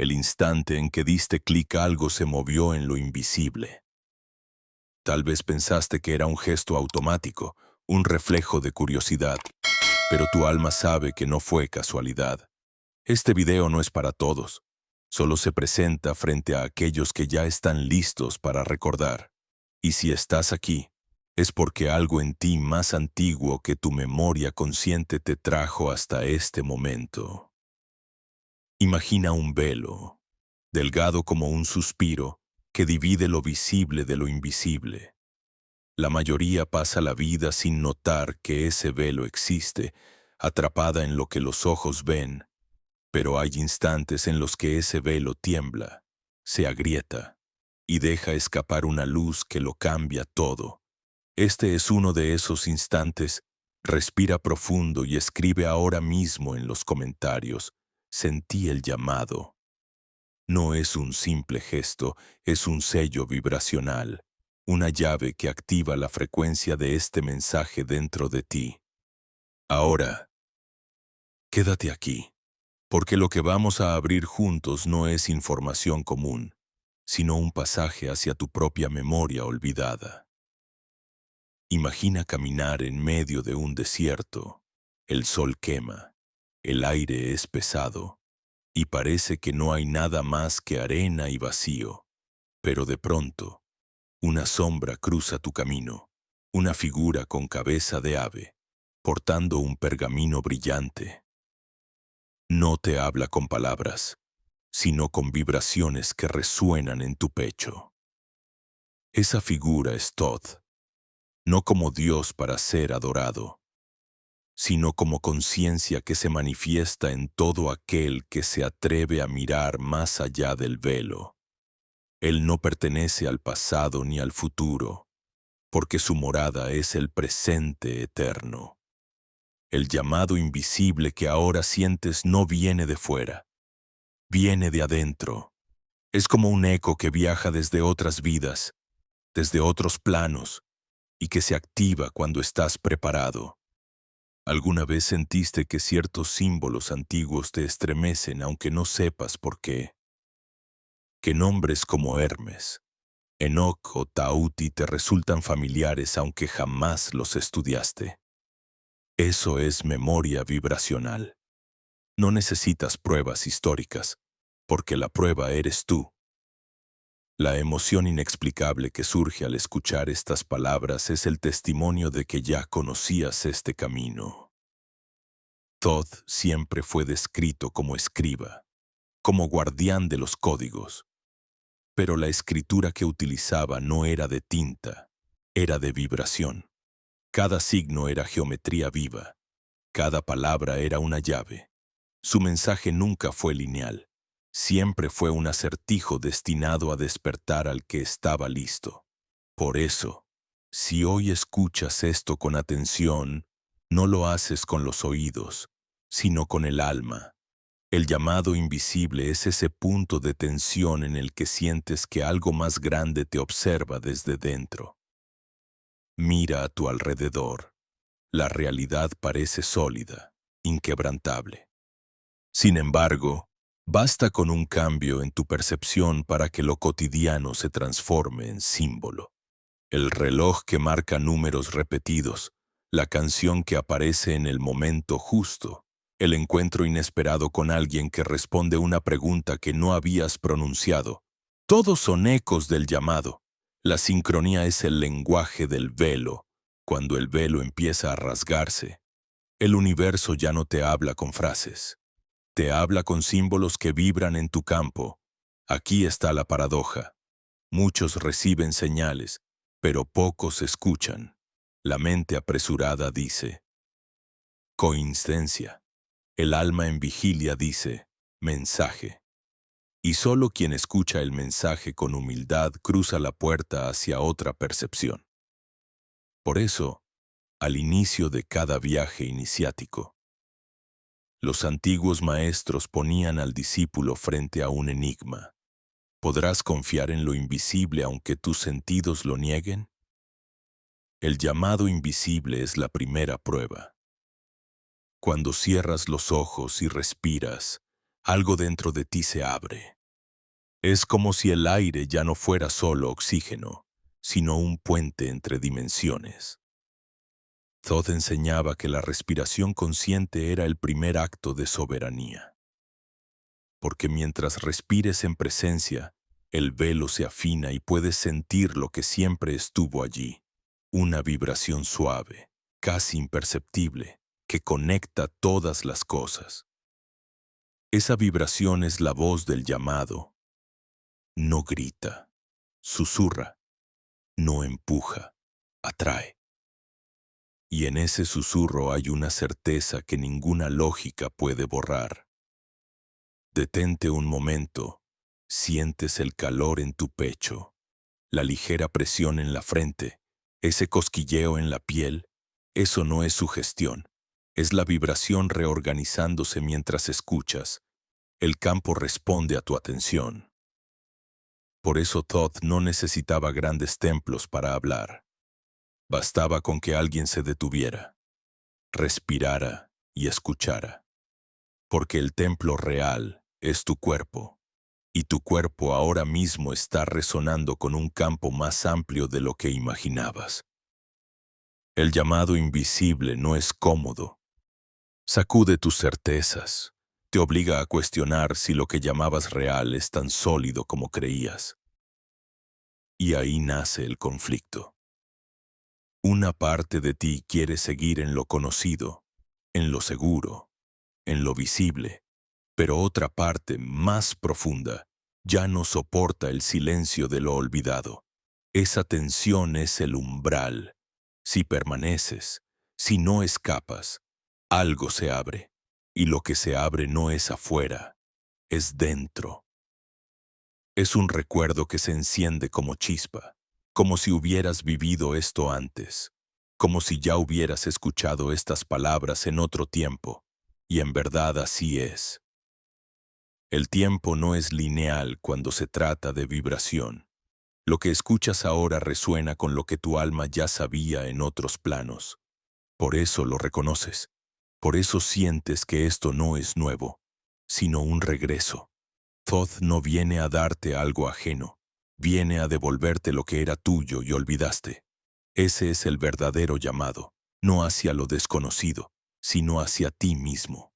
El instante en que diste clic algo se movió en lo invisible. Tal vez pensaste que era un gesto automático, un reflejo de curiosidad, pero tu alma sabe que no fue casualidad. Este video no es para todos, solo se presenta frente a aquellos que ya están listos para recordar. Y si estás aquí, es porque algo en ti más antiguo que tu memoria consciente te trajo hasta este momento. Imagina un velo, delgado como un suspiro, que divide lo visible de lo invisible. La mayoría pasa la vida sin notar que ese velo existe, atrapada en lo que los ojos ven, pero hay instantes en los que ese velo tiembla, se agrieta y deja escapar una luz que lo cambia todo. Este es uno de esos instantes. Respira profundo y escribe ahora mismo en los comentarios: sentí el llamado. No es un simple gesto, es un sello vibracional, una llave que activa la frecuencia de este mensaje dentro de ti. Ahora, quédate aquí, porque lo que vamos a abrir juntos no es información común, sino un pasaje hacia tu propia memoria olvidada. Imagina caminar en medio de un desierto. El sol quema, el aire es pesado, y parece que no hay nada más que arena y vacío. Pero de pronto, una sombra cruza tu camino, una figura con cabeza de ave, portando un pergamino brillante. No te habla con palabras, sino con vibraciones que resuenan en tu pecho. Esa figura es Thoth, no como Dios para ser adorado, sino como conciencia que se manifiesta en todo aquel que se atreve a mirar más allá del velo. Él no pertenece al pasado ni al futuro, porque su morada es el presente eterno. El llamado invisible que ahora sientes no viene de fuera, viene de adentro. Es como un eco que viaja desde otras vidas, desde otros planos, y que se activa cuando estás preparado. ¿Alguna vez sentiste que ciertos símbolos antiguos te estremecen aunque no sepas por qué? Que nombres como Hermes, Enoc o Tauti te resultan familiares aunque jamás los estudiaste. Eso es memoria vibracional. No necesitas pruebas históricas, porque la prueba eres tú. La emoción inexplicable que surge al escuchar estas palabras es el testimonio de que ya conocías este camino. Thoth siempre fue descrito como escriba, como guardián de los códigos, pero la escritura que utilizaba no era de tinta, era de vibración. Cada signo era geometría viva, cada palabra era una llave. Su mensaje nunca fue lineal, siempre fue un acertijo destinado a despertar al que estaba listo. Por eso, si hoy escuchas esto con atención, no lo haces con los oídos, sino con el alma. El llamado invisible es ese punto de tensión en el que sientes que algo más grande te observa desde dentro. Mira a tu alrededor. La realidad parece sólida, inquebrantable. Sin embargo, basta con un cambio en tu percepción para que lo cotidiano se transforme en símbolo. El reloj que marca números repetidos, la canción que aparece en el momento justo, el encuentro inesperado con alguien que responde una pregunta que no habías pronunciado. Todos son ecos del llamado. La sincronía es el lenguaje del velo. Cuando el velo empieza a rasgarse, el universo ya no te habla con frases. Te habla con símbolos que vibran en tu campo. Aquí está la paradoja. Muchos reciben señales, pero pocos escuchan. La mente apresurada dice, coincidencia. El alma en vigilia dice, mensaje. Y solo quien escucha el mensaje con humildad cruza la puerta hacia otra percepción. Por eso, al inicio de cada viaje iniciático, los antiguos maestros ponían al discípulo frente a un enigma. ¿Podrás confiar en lo invisible aunque tus sentidos lo nieguen? El llamado invisible es la primera prueba. Cuando cierras los ojos y respiras, algo dentro de ti se abre. Es como si el aire ya no fuera solo oxígeno, sino un puente entre dimensiones. Thoth enseñaba que la respiración consciente era el primer acto de soberanía. Porque mientras respires en presencia, el velo se afina y puedes sentir lo que siempre estuvo allí, una vibración suave, casi imperceptible, que conecta todas las cosas. Esa vibración es la voz del llamado. No grita, susurra, no empuja, atrae. Y en ese susurro hay una certeza que ninguna lógica puede borrar. Detente un momento, sientes el calor en tu pecho, la ligera presión en la frente, ese cosquilleo en la piel. Eso no es sugestión, es la vibración reorganizándose mientras escuchas. El campo responde a tu atención. Por eso Thoth no necesitaba grandes templos para hablar. Bastaba con que alguien se detuviera, respirara y escuchara. Porque el templo real es tu cuerpo, y tu cuerpo ahora mismo está resonando con un campo más amplio de lo que imaginabas. El llamado invisible no es cómodo. Sacude tus certezas, te obliga a cuestionar si lo que llamabas real es tan sólido como creías. Y ahí nace el conflicto. Una parte de ti quiere seguir en lo conocido, en lo seguro, en lo visible, pero otra parte, más profunda, ya no soporta el silencio de lo olvidado. Esa tensión es el umbral. Si permaneces, si no escapas, algo se abre, y lo que se abre no es afuera, es dentro. Es un recuerdo que se enciende como chispa, como si hubieras vivido esto antes, como si ya hubieras escuchado estas palabras en otro tiempo, y en verdad así es. El tiempo no es lineal cuando se trata de vibración. Lo que escuchas ahora resuena con lo que tu alma ya sabía en otros planos. Por eso lo reconoces. Por eso sientes que esto no es nuevo, sino un regreso. Thoth no viene a darte algo ajeno, viene a devolverte lo que era tuyo y olvidaste. Ese es el verdadero llamado, no hacia lo desconocido, sino hacia ti mismo.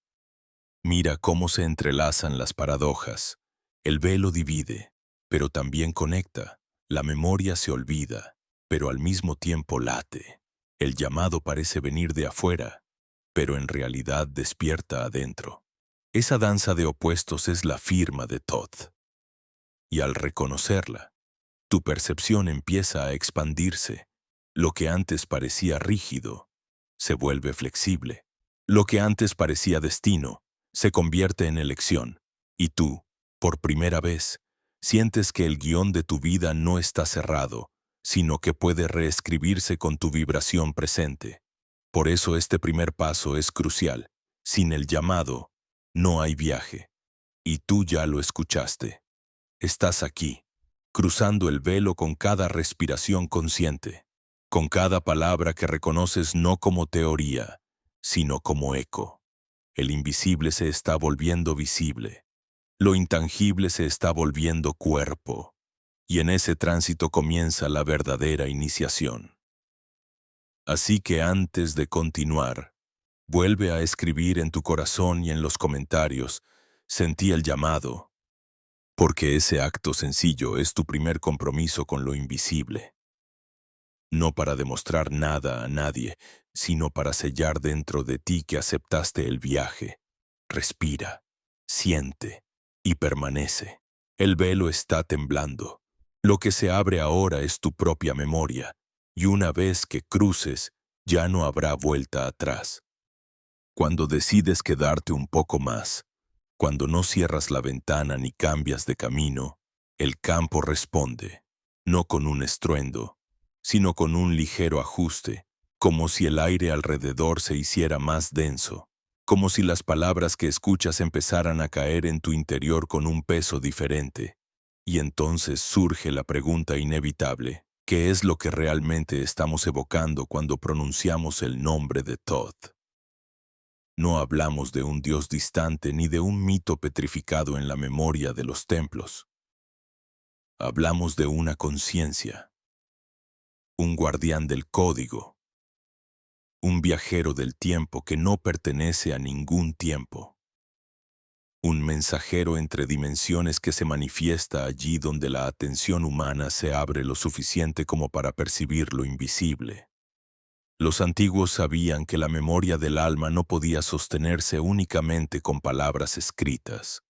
Mira cómo se entrelazan las paradojas. El velo divide, pero también conecta. La memoria se olvida, pero al mismo tiempo late. El llamado parece venir de afuera, pero en realidad despierta adentro. Esa danza de opuestos es la firma de Thoth. Y al reconocerla, tu percepción empieza a expandirse. Lo que antes parecía rígido se vuelve flexible. Lo que antes parecía destino se convierte en elección. Y tú, por primera vez, sientes que el guión de tu vida no está cerrado, sino que puede reescribirse con tu vibración presente. Por eso este primer paso es crucial. Sin el llamado, no hay viaje. Y tú ya lo escuchaste. Estás aquí, cruzando el velo con cada respiración consciente, con cada palabra que reconoces no como teoría, sino como eco. El invisible se está volviendo visible. Lo intangible se está volviendo cuerpo. Y en ese tránsito comienza la verdadera iniciación. Así que antes de continuar, vuelve a escribir en tu corazón y en los comentarios, sentí el llamado, porque ese acto sencillo es tu primer compromiso con lo invisible. No para demostrar nada a nadie, sino para sellar dentro de ti que aceptaste el viaje. Respira, siente y permanece. El velo está temblando. Lo que se abre ahora es tu propia memoria, y una vez que cruces, ya no habrá vuelta atrás. Cuando decides quedarte un poco más, cuando no cierras la ventana ni cambias de camino, el campo responde, no con un estruendo, sino con un ligero ajuste, como si el aire alrededor se hiciera más denso, como si las palabras que escuchas empezaran a caer en tu interior con un peso diferente. Y entonces surge la pregunta inevitable, ¿qué es lo que realmente estamos evocando cuando pronunciamos el nombre de Thoth? No hablamos de un Dios distante ni de un mito petrificado en la memoria de los templos. Hablamos de una conciencia, un guardián del código, un viajero del tiempo que no pertenece a ningún tiempo, un mensajero entre dimensiones que se manifiesta allí donde la atención humana se abre lo suficiente como para percibir lo invisible. Los antiguos sabían que la memoria del alma no podía sostenerse únicamente con palabras escritas.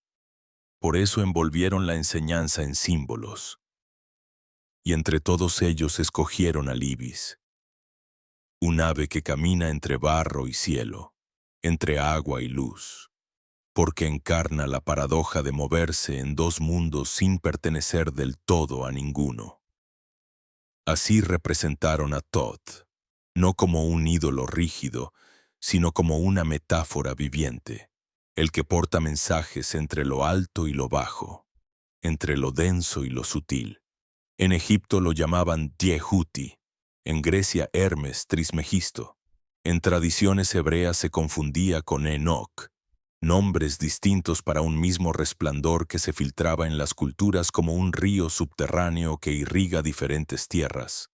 Por eso envolvieron la enseñanza en símbolos. Y entre todos ellos escogieron al ibis, un ave que camina entre barro y cielo, entre agua y luz, porque encarna la paradoja de moverse en dos mundos sin pertenecer del todo a ninguno. Así representaron a Thoth, no como un ídolo rígido, sino como una metáfora viviente, el que porta mensajes entre lo alto y lo bajo, entre lo denso y lo sutil. En Egipto lo llamaban Diehuti, en Grecia Hermes Trismegisto. En tradiciones hebreas se confundía con Enoch, nombres distintos para un mismo resplandor que se filtraba en las culturas como un río subterráneo que irriga diferentes tierras.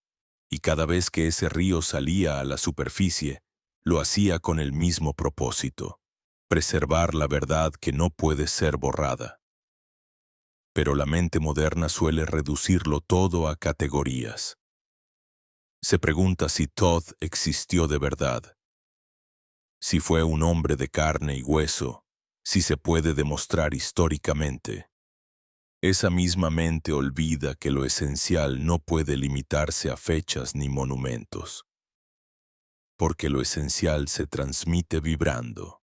Y cada vez que ese río salía a la superficie, lo hacía con el mismo propósito: preservar la verdad que no puede ser borrada. Pero la mente moderna suele reducirlo todo a categorías. Se pregunta si Thoth existió de verdad, si fue un hombre de carne y hueso, si se puede demostrar históricamente. Esa misma mente olvida que lo esencial no puede limitarse a fechas ni monumentos, porque lo esencial se transmite vibrando.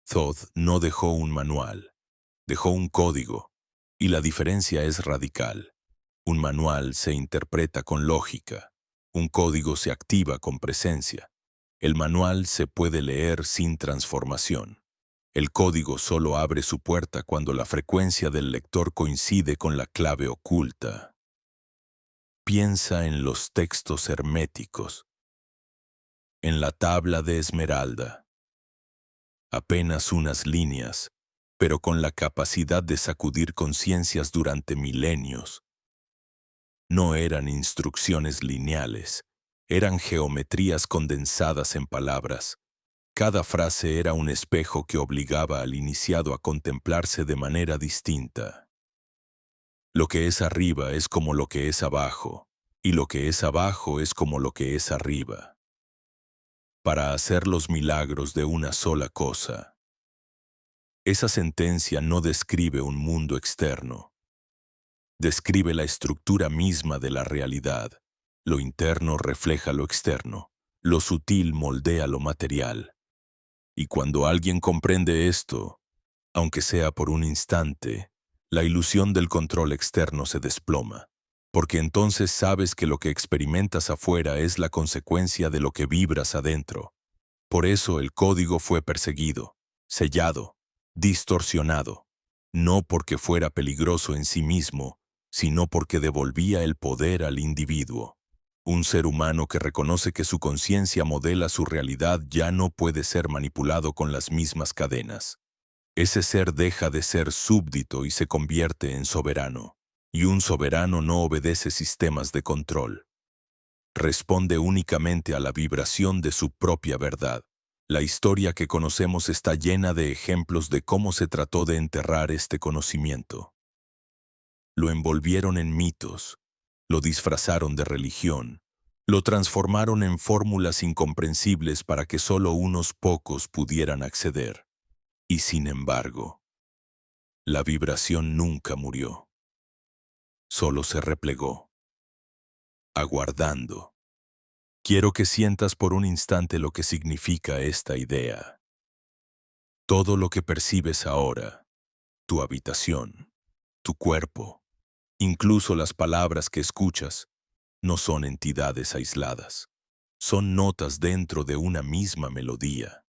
Thoth no dejó un manual, dejó un código, y la diferencia es radical. Un manual se interpreta con lógica, un código se activa con presencia. El manual se puede leer sin transformación. El código solo abre su puerta cuando la frecuencia del lector coincide con la clave oculta. Piensa en los textos herméticos, en la tabla de esmeralda. Apenas unas líneas, pero con la capacidad de sacudir conciencias durante milenios. No eran instrucciones lineales, eran geometrías condensadas en palabras. Cada frase era un espejo que obligaba al iniciado a contemplarse de manera distinta. Lo que es arriba es como lo que es abajo, y lo que es abajo es como lo que es arriba. Para hacer los milagros de una sola cosa. Esa sentencia no describe un mundo externo. Describe la estructura misma de la realidad. Lo interno refleja lo externo. Lo sutil moldea lo material. Y cuando alguien comprende esto, aunque sea por un instante, la ilusión del control externo se desploma, porque entonces sabes que lo que experimentas afuera es la consecuencia de lo que vibras adentro. Por eso el código fue perseguido, sellado, distorsionado, no porque fuera peligroso en sí mismo, sino porque devolvía el poder al individuo. Un ser humano que reconoce que su conciencia modela su realidad ya no puede ser manipulado con las mismas cadenas. Ese ser deja de ser súbdito y se convierte en soberano. Y un soberano no obedece sistemas de control. Responde únicamente a la vibración de su propia verdad. La historia que conocemos está llena de ejemplos de cómo se trató de enterrar este conocimiento. Lo envolvieron en mitos, lo disfrazaron de religión, lo transformaron en fórmulas incomprensibles para que solo unos pocos pudieran acceder. Y sin embargo, la vibración nunca murió. Solo se replegó, aguardando. Quiero que sientas por un instante lo que significa esta idea. Todo lo que percibes ahora, tu habitación, tu cuerpo, incluso las palabras que escuchas, no son entidades aisladas. Son notas dentro de una misma melodía.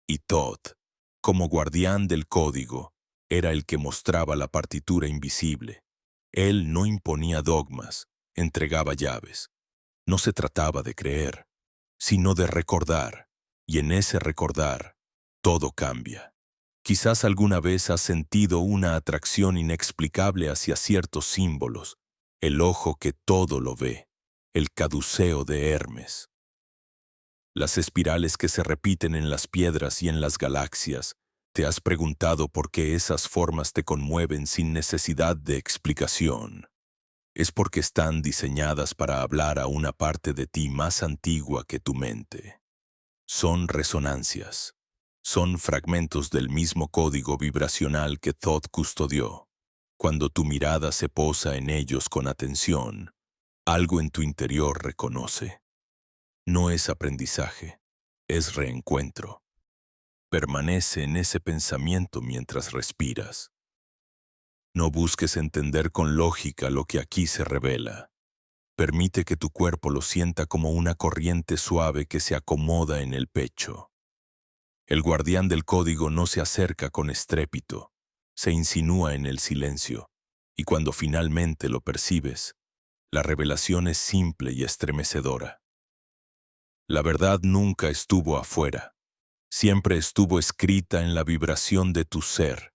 Y Thoth, como guardián del código, era el que mostraba la partitura invisible. Él no imponía dogmas, entregaba llaves. No se trataba de creer, sino de recordar, y en ese recordar todo cambia. Quizás alguna vez has sentido una atracción inexplicable hacia ciertos símbolos, el ojo que todo lo ve, el caduceo de Hermes, las espirales que se repiten en las piedras y en las galaxias. ¿Te has preguntado por qué esas formas te conmueven sin necesidad de explicación? Es porque están diseñadas para hablar a una parte de ti más antigua que tu mente. Son resonancias. Son fragmentos del mismo código vibracional que Thoth custodió. Cuando tu mirada se posa en ellos con atención, algo en tu interior reconoce. No es aprendizaje, es reencuentro. Permanece en ese pensamiento mientras respiras. No busques entender con lógica lo que aquí se revela. Permite que tu cuerpo lo sienta como una corriente suave que se acomoda en el pecho. El guardián del código no se acerca con estrépito, se insinúa en el silencio, y cuando finalmente lo percibes, la revelación es simple y estremecedora. La verdad nunca estuvo afuera, siempre estuvo escrita en la vibración de tu ser.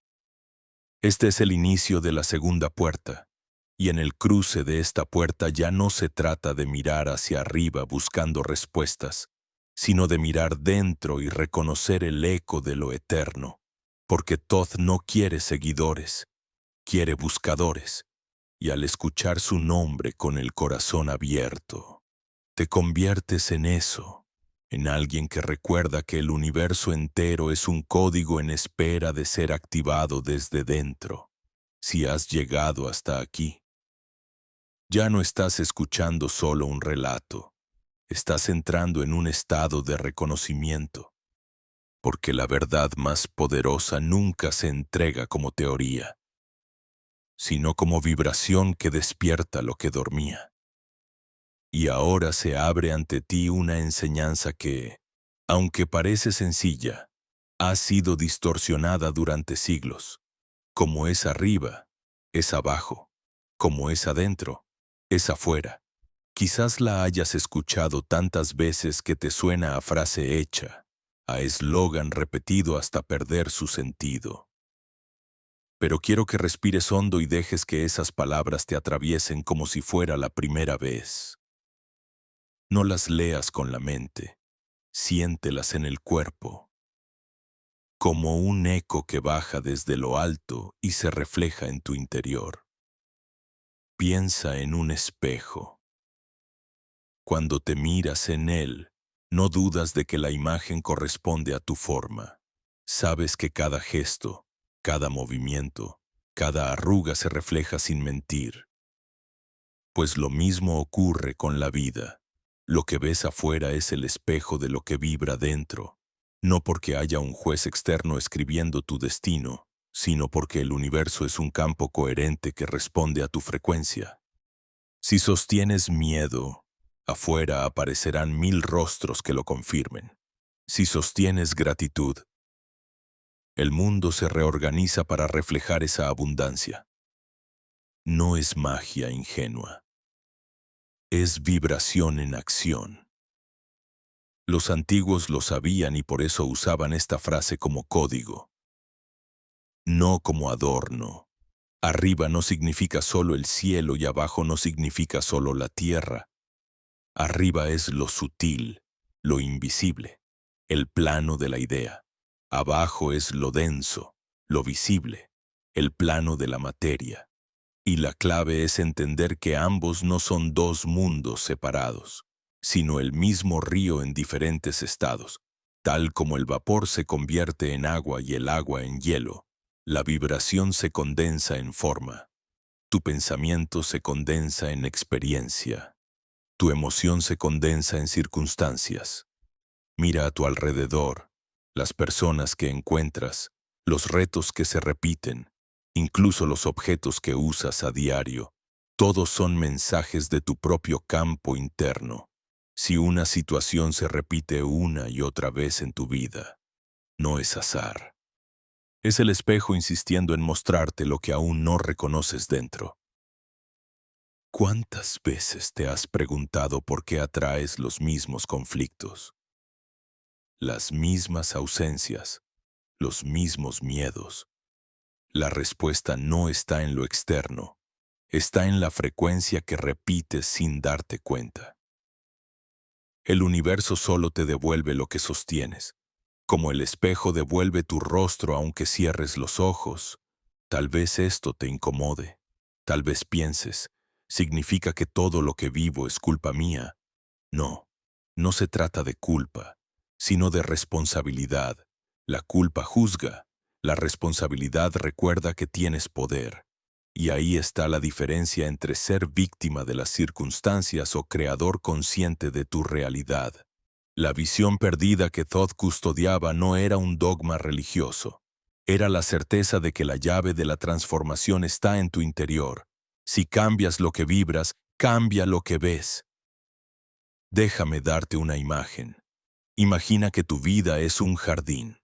Este es el inicio de la segunda puerta, y en el cruce de esta puerta ya no se trata de mirar hacia arriba buscando respuestas, sino de mirar dentro y reconocer el eco de lo eterno, porque Thoth no quiere seguidores, quiere buscadores, y al escuchar su nombre con el corazón abierto, te conviertes en eso, en alguien que recuerda que el universo entero es un código en espera de ser activado desde dentro. Si has llegado hasta aquí, ya no estás escuchando solo un relato, estás entrando en un estado de reconocimiento, porque la verdad más poderosa nunca se entrega como teoría, sino como vibración que despierta lo que dormía. Y ahora se abre ante ti una enseñanza que, aunque parece sencilla, ha sido distorsionada durante siglos. Como es arriba, es abajo. Como es adentro, es afuera. Quizás la hayas escuchado tantas veces que te suena a frase hecha, a eslogan repetido hasta perder su sentido. Pero quiero que respires hondo y dejes que esas palabras te atraviesen como si fuera la primera vez. No las leas con la mente, siéntelas en el cuerpo, como un eco que baja desde lo alto y se refleja en tu interior. Piensa en un espejo. Cuando te miras en él, no dudas de que la imagen corresponde a tu forma. Sabes que cada gesto, cada movimiento, cada arruga se refleja sin mentir. Pues lo mismo ocurre con la vida. Lo que ves afuera es el espejo de lo que vibra dentro, no porque haya un juez externo escribiendo tu destino, sino porque el universo es un campo coherente que responde a tu frecuencia. Si sostienes miedo, afuera aparecerán 1000 rostros que lo confirmen. Si sostienes gratitud, el mundo se reorganiza para reflejar esa abundancia. No es magia ingenua. Es vibración en acción. Los antiguos lo sabían y por eso usaban esta frase como código, no como adorno. Arriba no significa solo el cielo y abajo no significa solo la tierra. Arriba es lo sutil, lo invisible, el plano de la idea. Abajo es lo denso, lo visible, el plano de la materia. Y la clave es entender que ambos no son dos mundos separados, sino el mismo río en diferentes estados. Tal como el vapor se convierte en agua y el agua en hielo, la vibración se condensa en forma. Tu pensamiento se condensa en experiencia. Tu emoción se condensa en circunstancias. Mira a tu alrededor, las personas que encuentras, los retos que se repiten, incluso los objetos que usas a diario, todos son mensajes de tu propio campo interno. Si una situación se repite una y otra vez en tu vida, no es azar. Es el espejo insistiendo en mostrarte lo que aún no reconoces dentro. ¿Cuántas veces te has preguntado por qué atraes los mismos conflictos, las mismas ausencias, los mismos miedos. La respuesta no está en lo externo, está en la frecuencia que repites sin darte cuenta. El universo solo te devuelve lo que sostienes, como el espejo devuelve tu rostro aunque cierres los ojos. Tal vez esto te incomode, tal vez pienses, significa que todo lo que vivo es culpa mía. No, no se trata de culpa, sino de responsabilidad. La culpa juzga, la responsabilidad recuerda que tienes poder. Y ahí está la diferencia entre ser víctima de las circunstancias o creador consciente de tu realidad. La visión perdida que Thoth custodiaba no era un dogma religioso. Era la certeza de que la llave de la transformación está en tu interior. Si cambias lo que vibras, cambia lo que ves. Déjame darte una imagen. Imagina que tu vida es un jardín.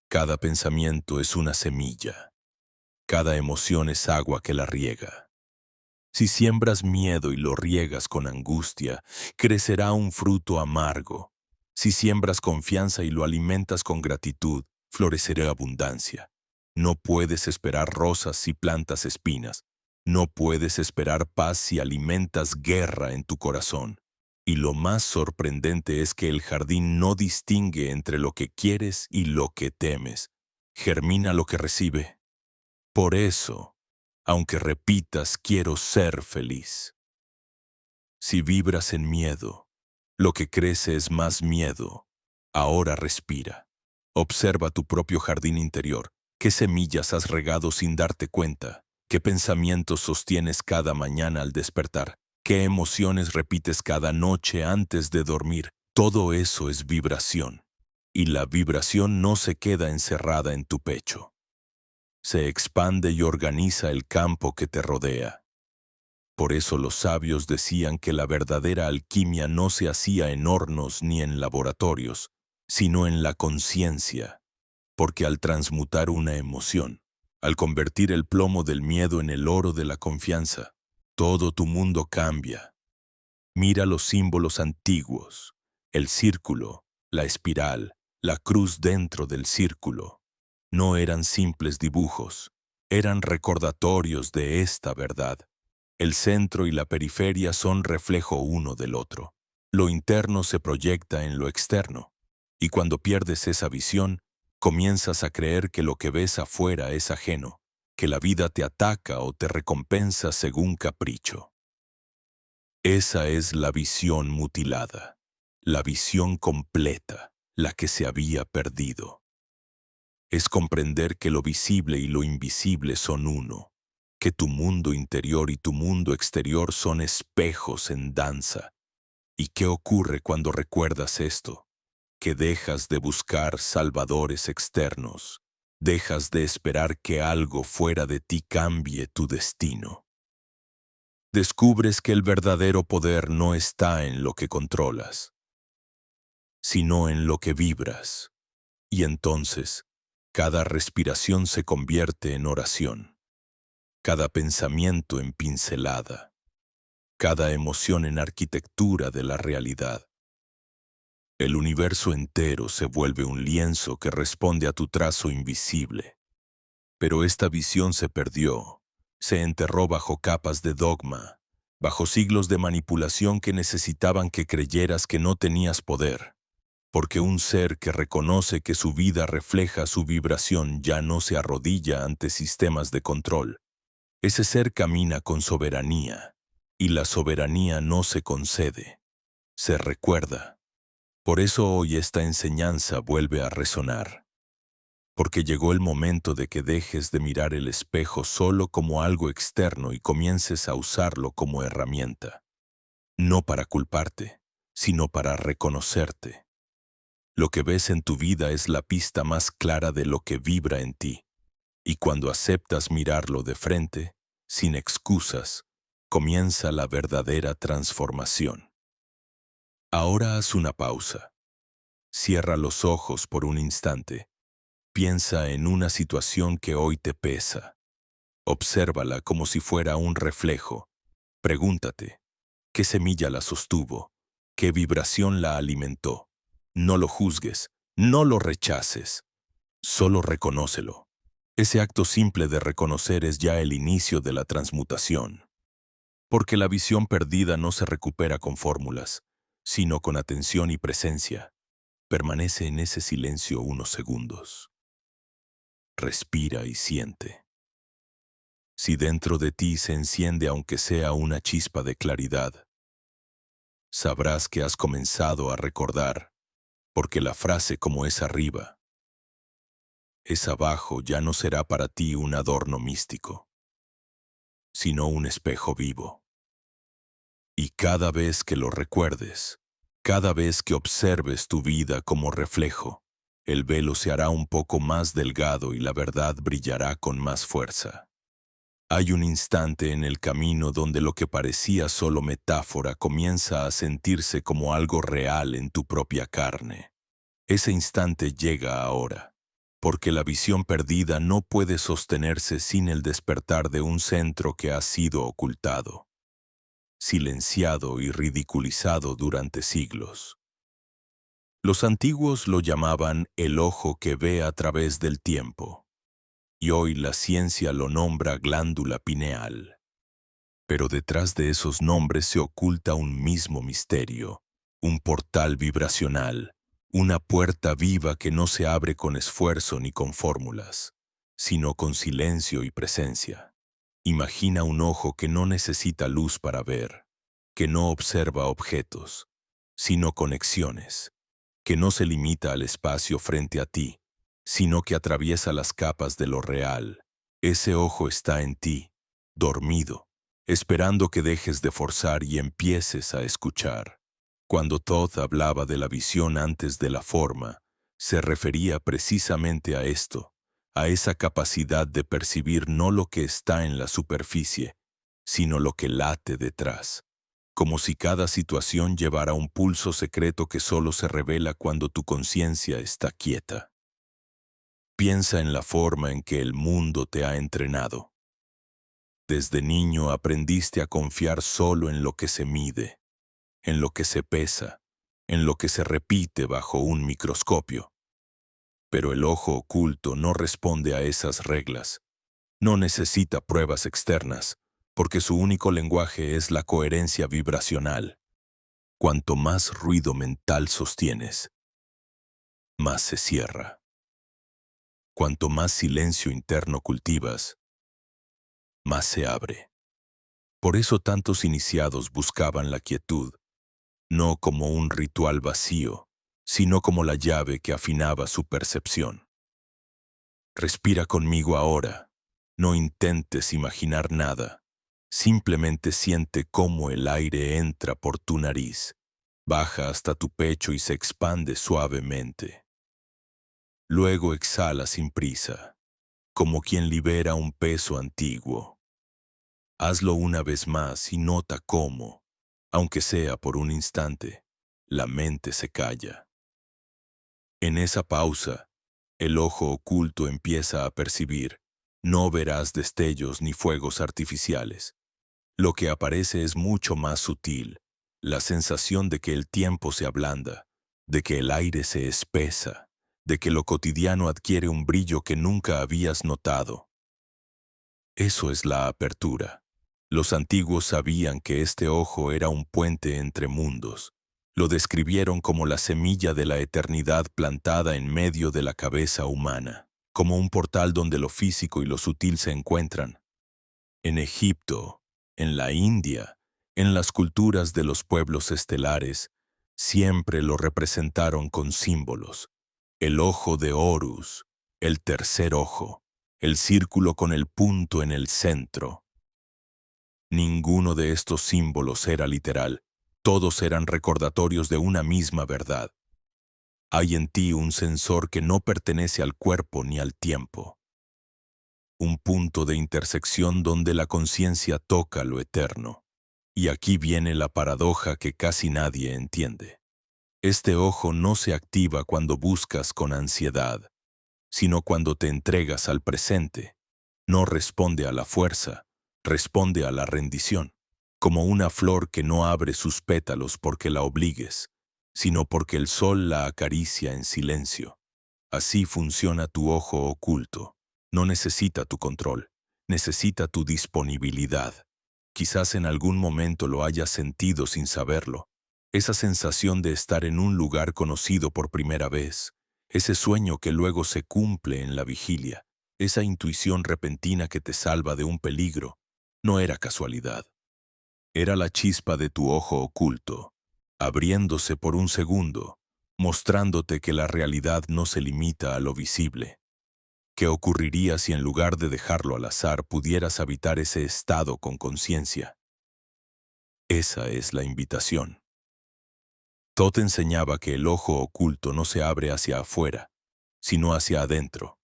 Cada pensamiento es una semilla. Cada emoción es agua que la riega. Si siembras miedo y lo riegas con angustia, crecerá un fruto amargo. Si siembras confianza y lo alimentas con gratitud, florecerá abundancia. No puedes esperar rosas si plantas espinas. No puedes esperar paz si alimentas guerra en tu corazón. Y lo más sorprendente es que el jardín no distingue entre lo que quieres y lo que temes. Germina lo que recibe. Por eso, aunque repitas quiero ser feliz. Si vibras en miedo, lo que crece es más miedo. Ahora respira. Observa tu propio jardín interior. ¿Qué semillas has regado sin darte cuenta? ¿Qué pensamientos sostienes cada mañana al despertar? ¿Qué emociones repites cada noche antes de dormir? Todo eso es vibración. Y la vibración no se queda encerrada en tu pecho. Se expande y organiza el campo que te rodea. Por eso los sabios decían que la verdadera alquimia no se hacía en hornos ni en laboratorios, sino en la conciencia, porque al transmutar una emoción, al convertir el plomo del miedo en el oro de la confianza, todo tu mundo cambia. Mira los símbolos antiguos, el círculo, la espiral, la cruz dentro del círculo. No eran simples dibujos, eran recordatorios de esta verdad. El centro y la periferia son reflejo uno del otro. Lo interno se proyecta en lo externo, y cuando pierdes esa visión, comienzas a creer que lo que ves afuera es ajeno, que la vida te ataca o te recompensa según capricho. Esa es la visión mutilada, la visión completa, la que se había perdido. Es comprender que lo visible y lo invisible son uno, que tu mundo interior y tu mundo exterior son espejos en danza. ¿Y qué ocurre cuando recuerdas esto? Que dejas de buscar salvadores externos, dejas de esperar que algo fuera de ti cambie tu destino. Descubres que el verdadero poder no está en lo que controlas, sino en lo que vibras. Y entonces, cada respiración se convierte en oración, cada pensamiento en pincelada, cada emoción en arquitectura de la realidad. El universo entero se vuelve un lienzo que responde a tu trazo invisible. Pero esta visión se perdió, se enterró bajo capas de dogma, bajo siglos de manipulación que necesitaban que creyeras que no tenías poder. Porque un ser que reconoce que su vida refleja su vibración ya no se arrodilla ante sistemas de control. Ese ser camina con soberanía, y la soberanía no se concede, se recuerda. Por eso hoy esta enseñanza vuelve a resonar. Porque llegó el momento de que dejes de mirar el espejo solo como algo externo y comiences a usarlo como herramienta. No para culparte, sino para reconocerte. Lo que ves en tu vida es la pista más clara de lo que vibra en ti. Y cuando aceptas mirarlo de frente, sin excusas, comienza la verdadera transformación. Ahora haz una pausa. Cierra los ojos por un instante. Piensa en una situación que hoy te pesa. Obsérvala como si fuera un reflejo. Pregúntate, ¿qué semilla la sostuvo? ¿Qué vibración la alimentó? No lo juzgues, no lo rechaces. Solo reconócelo. Ese acto simple de reconocer es ya el inicio de la transmutación. Porque la visión perdida no se recupera con fórmulas, sino con atención y presencia. Permanece en ese silencio unos segundos. Respira y siente. Si dentro de ti se enciende aunque sea una chispa de claridad, sabrás que has comenzado a recordar, porque la frase como es arriba, es abajo ya no será para ti un adorno místico, sino un espejo vivo. Y cada vez que lo recuerdes, cada vez que observes tu vida como reflejo, el velo se hará un poco más delgado y la verdad brillará con más fuerza. Hay un instante en el camino donde lo que parecía solo metáfora comienza a sentirse como algo real en tu propia carne. Ese instante llega ahora, porque la visión perdida no puede sostenerse sin el despertar de un centro que ha sido ocultado, silenciado y ridiculizado durante siglos. Los antiguos lo llamaban el ojo que ve a través del tiempo, y hoy la ciencia lo nombra glándula pineal. Pero detrás de esos nombres se oculta un mismo misterio, un portal vibracional, una puerta viva que no se abre con esfuerzo ni con fórmulas, sino con silencio y presencia. Imagina un ojo que no necesita luz para ver, que no observa objetos, sino conexiones, que no se limita al espacio frente a ti, sino que atraviesa las capas de lo real. Ese ojo está en ti, dormido, esperando que dejes de forzar y empieces a escuchar. Cuando Todd hablaba de la visión antes de la forma, se refería precisamente a esto, a esa capacidad de percibir no lo que está en la superficie, sino lo que late detrás, como si cada situación llevara un pulso secreto que solo se revela cuando tu conciencia está quieta. Piensa en la forma en que el mundo te ha entrenado. Desde niño aprendiste a confiar solo en lo que se mide, en lo que se pesa, en lo que se repite bajo un microscopio. Pero el ojo oculto no responde a esas reglas. No necesita pruebas externas, porque su único lenguaje es la coherencia vibracional. Cuanto más ruido mental sostienes, más se cierra. Cuanto más silencio interno cultivas, más se abre. Por eso tantos iniciados buscaban la quietud, no como un ritual vacío, sino como la llave que afinaba su percepción. Respira conmigo ahora. No intentes imaginar nada. Simplemente siente cómo el aire entra por tu nariz, baja hasta tu pecho y se expande suavemente. Luego exhala sin prisa, como quien libera un peso antiguo. Hazlo una vez más y nota cómo, aunque sea por un instante, la mente se calla. En esa pausa, el ojo oculto empieza a percibir. No verás destellos ni fuegos artificiales. Lo que aparece es mucho más sutil, la sensación de que el tiempo se ablanda, de que el aire se espesa, de que lo cotidiano adquiere un brillo que nunca habías notado. Eso es la apertura. Los antiguos sabían que este ojo era un puente entre mundos. Lo describieron como la semilla de la eternidad plantada en medio de la cabeza humana, como un portal donde lo físico y lo sutil se encuentran. En Egipto, en la India, en las culturas de los pueblos estelares, siempre lo representaron con símbolos. El ojo de Horus, el tercer ojo, el círculo con el punto en el centro. Ninguno de estos símbolos era literal, todos eran recordatorios de una misma verdad. Hay en ti un sensor que no pertenece al cuerpo ni al tiempo. Un punto de intersección donde la conciencia toca lo eterno. Y aquí viene la paradoja que casi nadie entiende. Este ojo no se activa cuando buscas con ansiedad, sino cuando te entregas al presente. No responde a la fuerza, responde a la rendición, como una flor que no abre sus pétalos porque la obligues, sino porque el sol la acaricia en silencio. Así funciona tu ojo oculto. No necesita tu control, necesita tu disponibilidad. Quizás en algún momento lo hayas sentido sin saberlo. Esa sensación de estar en un lugar conocido por primera vez. Ese sueño que luego se cumple en la vigilia. Esa intuición repentina que te salva de un peligro. No era casualidad. Era la chispa de tu ojo oculto, abriéndose por un segundo, mostrándote que la realidad no se limita a lo visible. ¿Qué ocurriría si en lugar de dejarlo al azar pudieras habitar ese estado con conciencia? Esa es la invitación. Todd enseñaba que el ojo oculto no se abre hacia afuera, sino hacia adentro.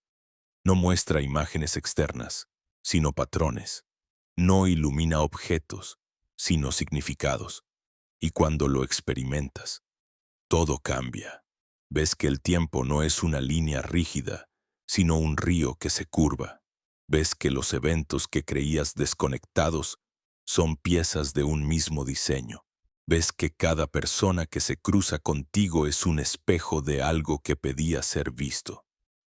No muestra imágenes externas, sino patrones. No ilumina objetos, sino significados. Y cuando lo experimentas, todo cambia. Ves que el tiempo no es una línea rígida, sino un río que se curva. Ves que los eventos que creías desconectados son piezas de un mismo diseño. Ves que cada persona que se cruza contigo es un espejo de algo que pedía ser visto.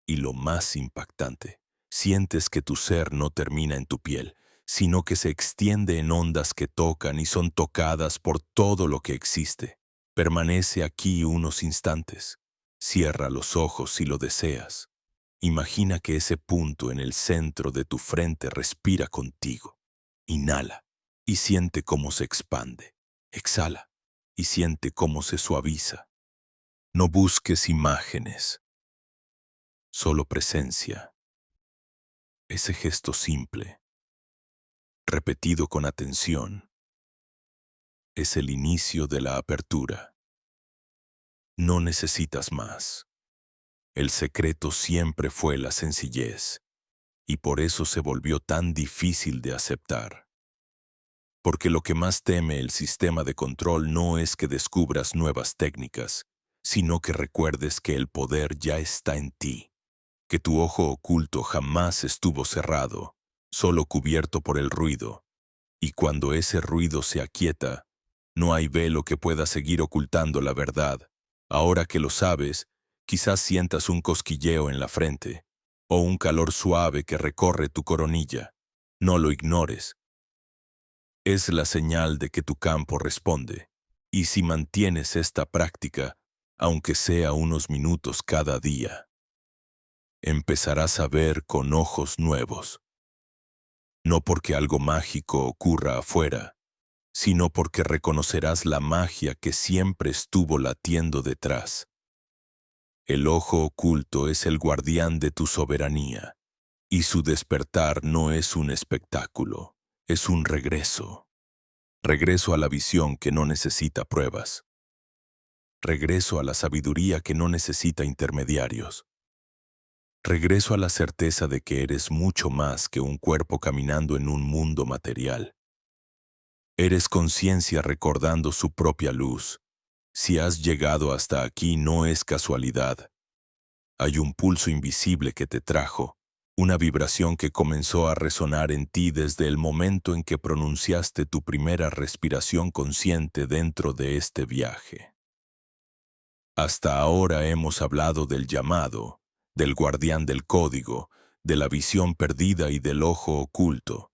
Y lo más impactante, sientes que tu ser no termina en tu piel, sino que se extiende en ondas que tocan y son tocadas por todo lo que existe. Permanece aquí unos instantes. Cierra los ojos si lo deseas. Imagina que ese punto en el centro de tu frente respira contigo. Inhala y siente cómo se expande. Exhala y siente cómo se suaviza. No busques imágenes, solo presencia. Ese gesto simple, repetido con atención, es el inicio de la apertura. No necesitas más. El secreto siempre fue la sencillez, y por eso se volvió tan difícil de aceptar. Porque lo que más teme el sistema de control no es que descubras nuevas técnicas, sino que recuerdes que el poder ya está en ti, que tu ojo oculto jamás estuvo cerrado, solo cubierto por el ruido, y cuando ese ruido se aquieta, no hay velo que pueda seguir ocultando la verdad. Ahora que lo sabes, quizás sientas un cosquilleo en la frente, o un calor suave que recorre tu coronilla. No lo ignores. Es la señal de que tu campo responde, y si mantienes esta práctica, aunque sea unos minutos cada día, empezarás a ver con ojos nuevos. No porque algo mágico ocurra afuera, sino porque reconocerás la magia que siempre estuvo latiendo detrás. El ojo oculto es el guardián de tu soberanía, y su despertar no es un espectáculo, es un regreso. Regreso a la visión que no necesita pruebas. Regreso a la sabiduría que no necesita intermediarios. Regreso a la certeza de que eres mucho más que un cuerpo caminando en un mundo material. Eres conciencia recordando su propia luz. Si has llegado hasta aquí no es casualidad. Hay un pulso invisible que te trajo, una vibración que comenzó a resonar en ti desde el momento en que pronunciaste tu primera respiración consciente dentro de este viaje. Hasta ahora hemos hablado del llamado, del guardián del código, de la visión perdida y del ojo oculto.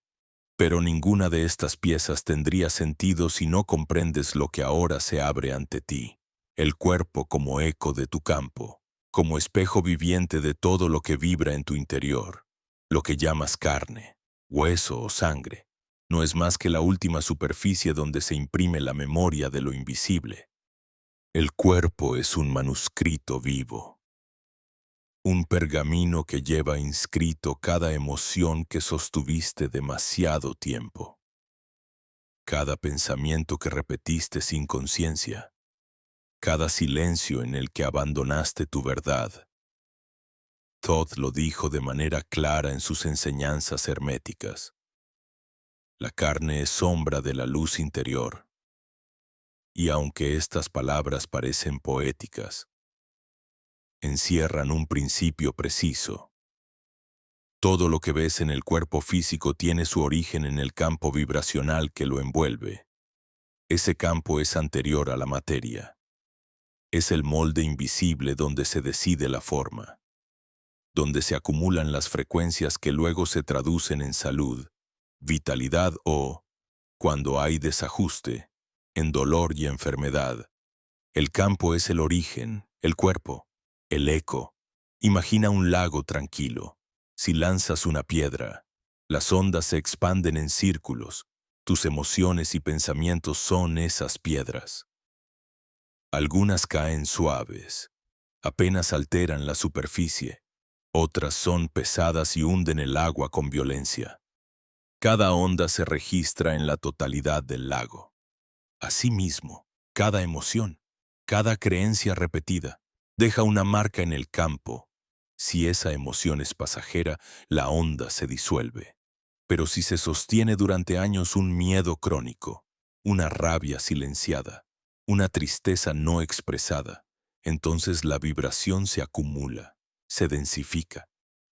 Pero ninguna de estas piezas tendría sentido si no comprendes lo que ahora se abre ante ti. El cuerpo como eco de tu campo, como espejo viviente de todo lo que vibra en tu interior. Lo que llamas carne, hueso o sangre, no es más que la última superficie donde se imprime la memoria de lo invisible. El cuerpo es un manuscrito vivo. Un pergamino que lleva inscrito cada emoción que sostuviste demasiado tiempo. Cada pensamiento que repetiste sin conciencia. Cada silencio en el que abandonaste tu verdad. Todd lo dijo de manera clara en sus enseñanzas herméticas. La carne es sombra de la luz interior. Y aunque estas palabras parecen poéticas, encierran un principio preciso. Todo lo que ves en el cuerpo físico tiene su origen en el campo vibracional que lo envuelve. Ese campo es anterior a la materia. Es el molde invisible donde se decide la forma. donde se acumulan las frecuencias que luego se traducen en salud, vitalidad o, cuando hay desajuste, en dolor y enfermedad. El campo es el origen, el cuerpo, el eco. Imagina un lago tranquilo. Si lanzas una piedra, las ondas se expanden en círculos. Tus emociones y pensamientos son esas piedras. Algunas caen suaves, apenas alteran la superficie. Otras son pesadas y hunden el agua con violencia. Cada onda se registra en la totalidad del lago. Asimismo, cada emoción, cada creencia repetida, deja una marca en el campo. Si esa emoción es pasajera, la onda se disuelve. Pero si se sostiene durante años un miedo crónico, una rabia silenciada, una tristeza no expresada, entonces la vibración se acumula, se densifica,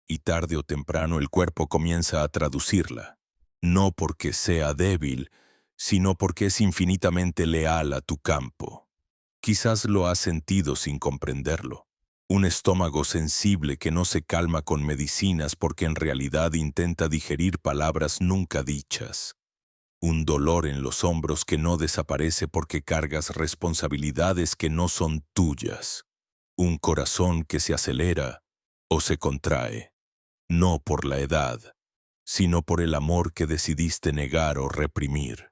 y tarde o temprano el cuerpo comienza a traducirla, no porque sea débil, sino porque es infinitamente leal a tu campo. Quizás lo has sentido sin comprenderlo. Un estómago sensible que no se calma con medicinas porque en realidad intenta digerir palabras nunca dichas. Un dolor en los hombros que no desaparece porque cargas responsabilidades que no son tuyas. Un corazón que se acelera o se contrae, no por la edad, sino por el amor que decidiste negar o reprimir.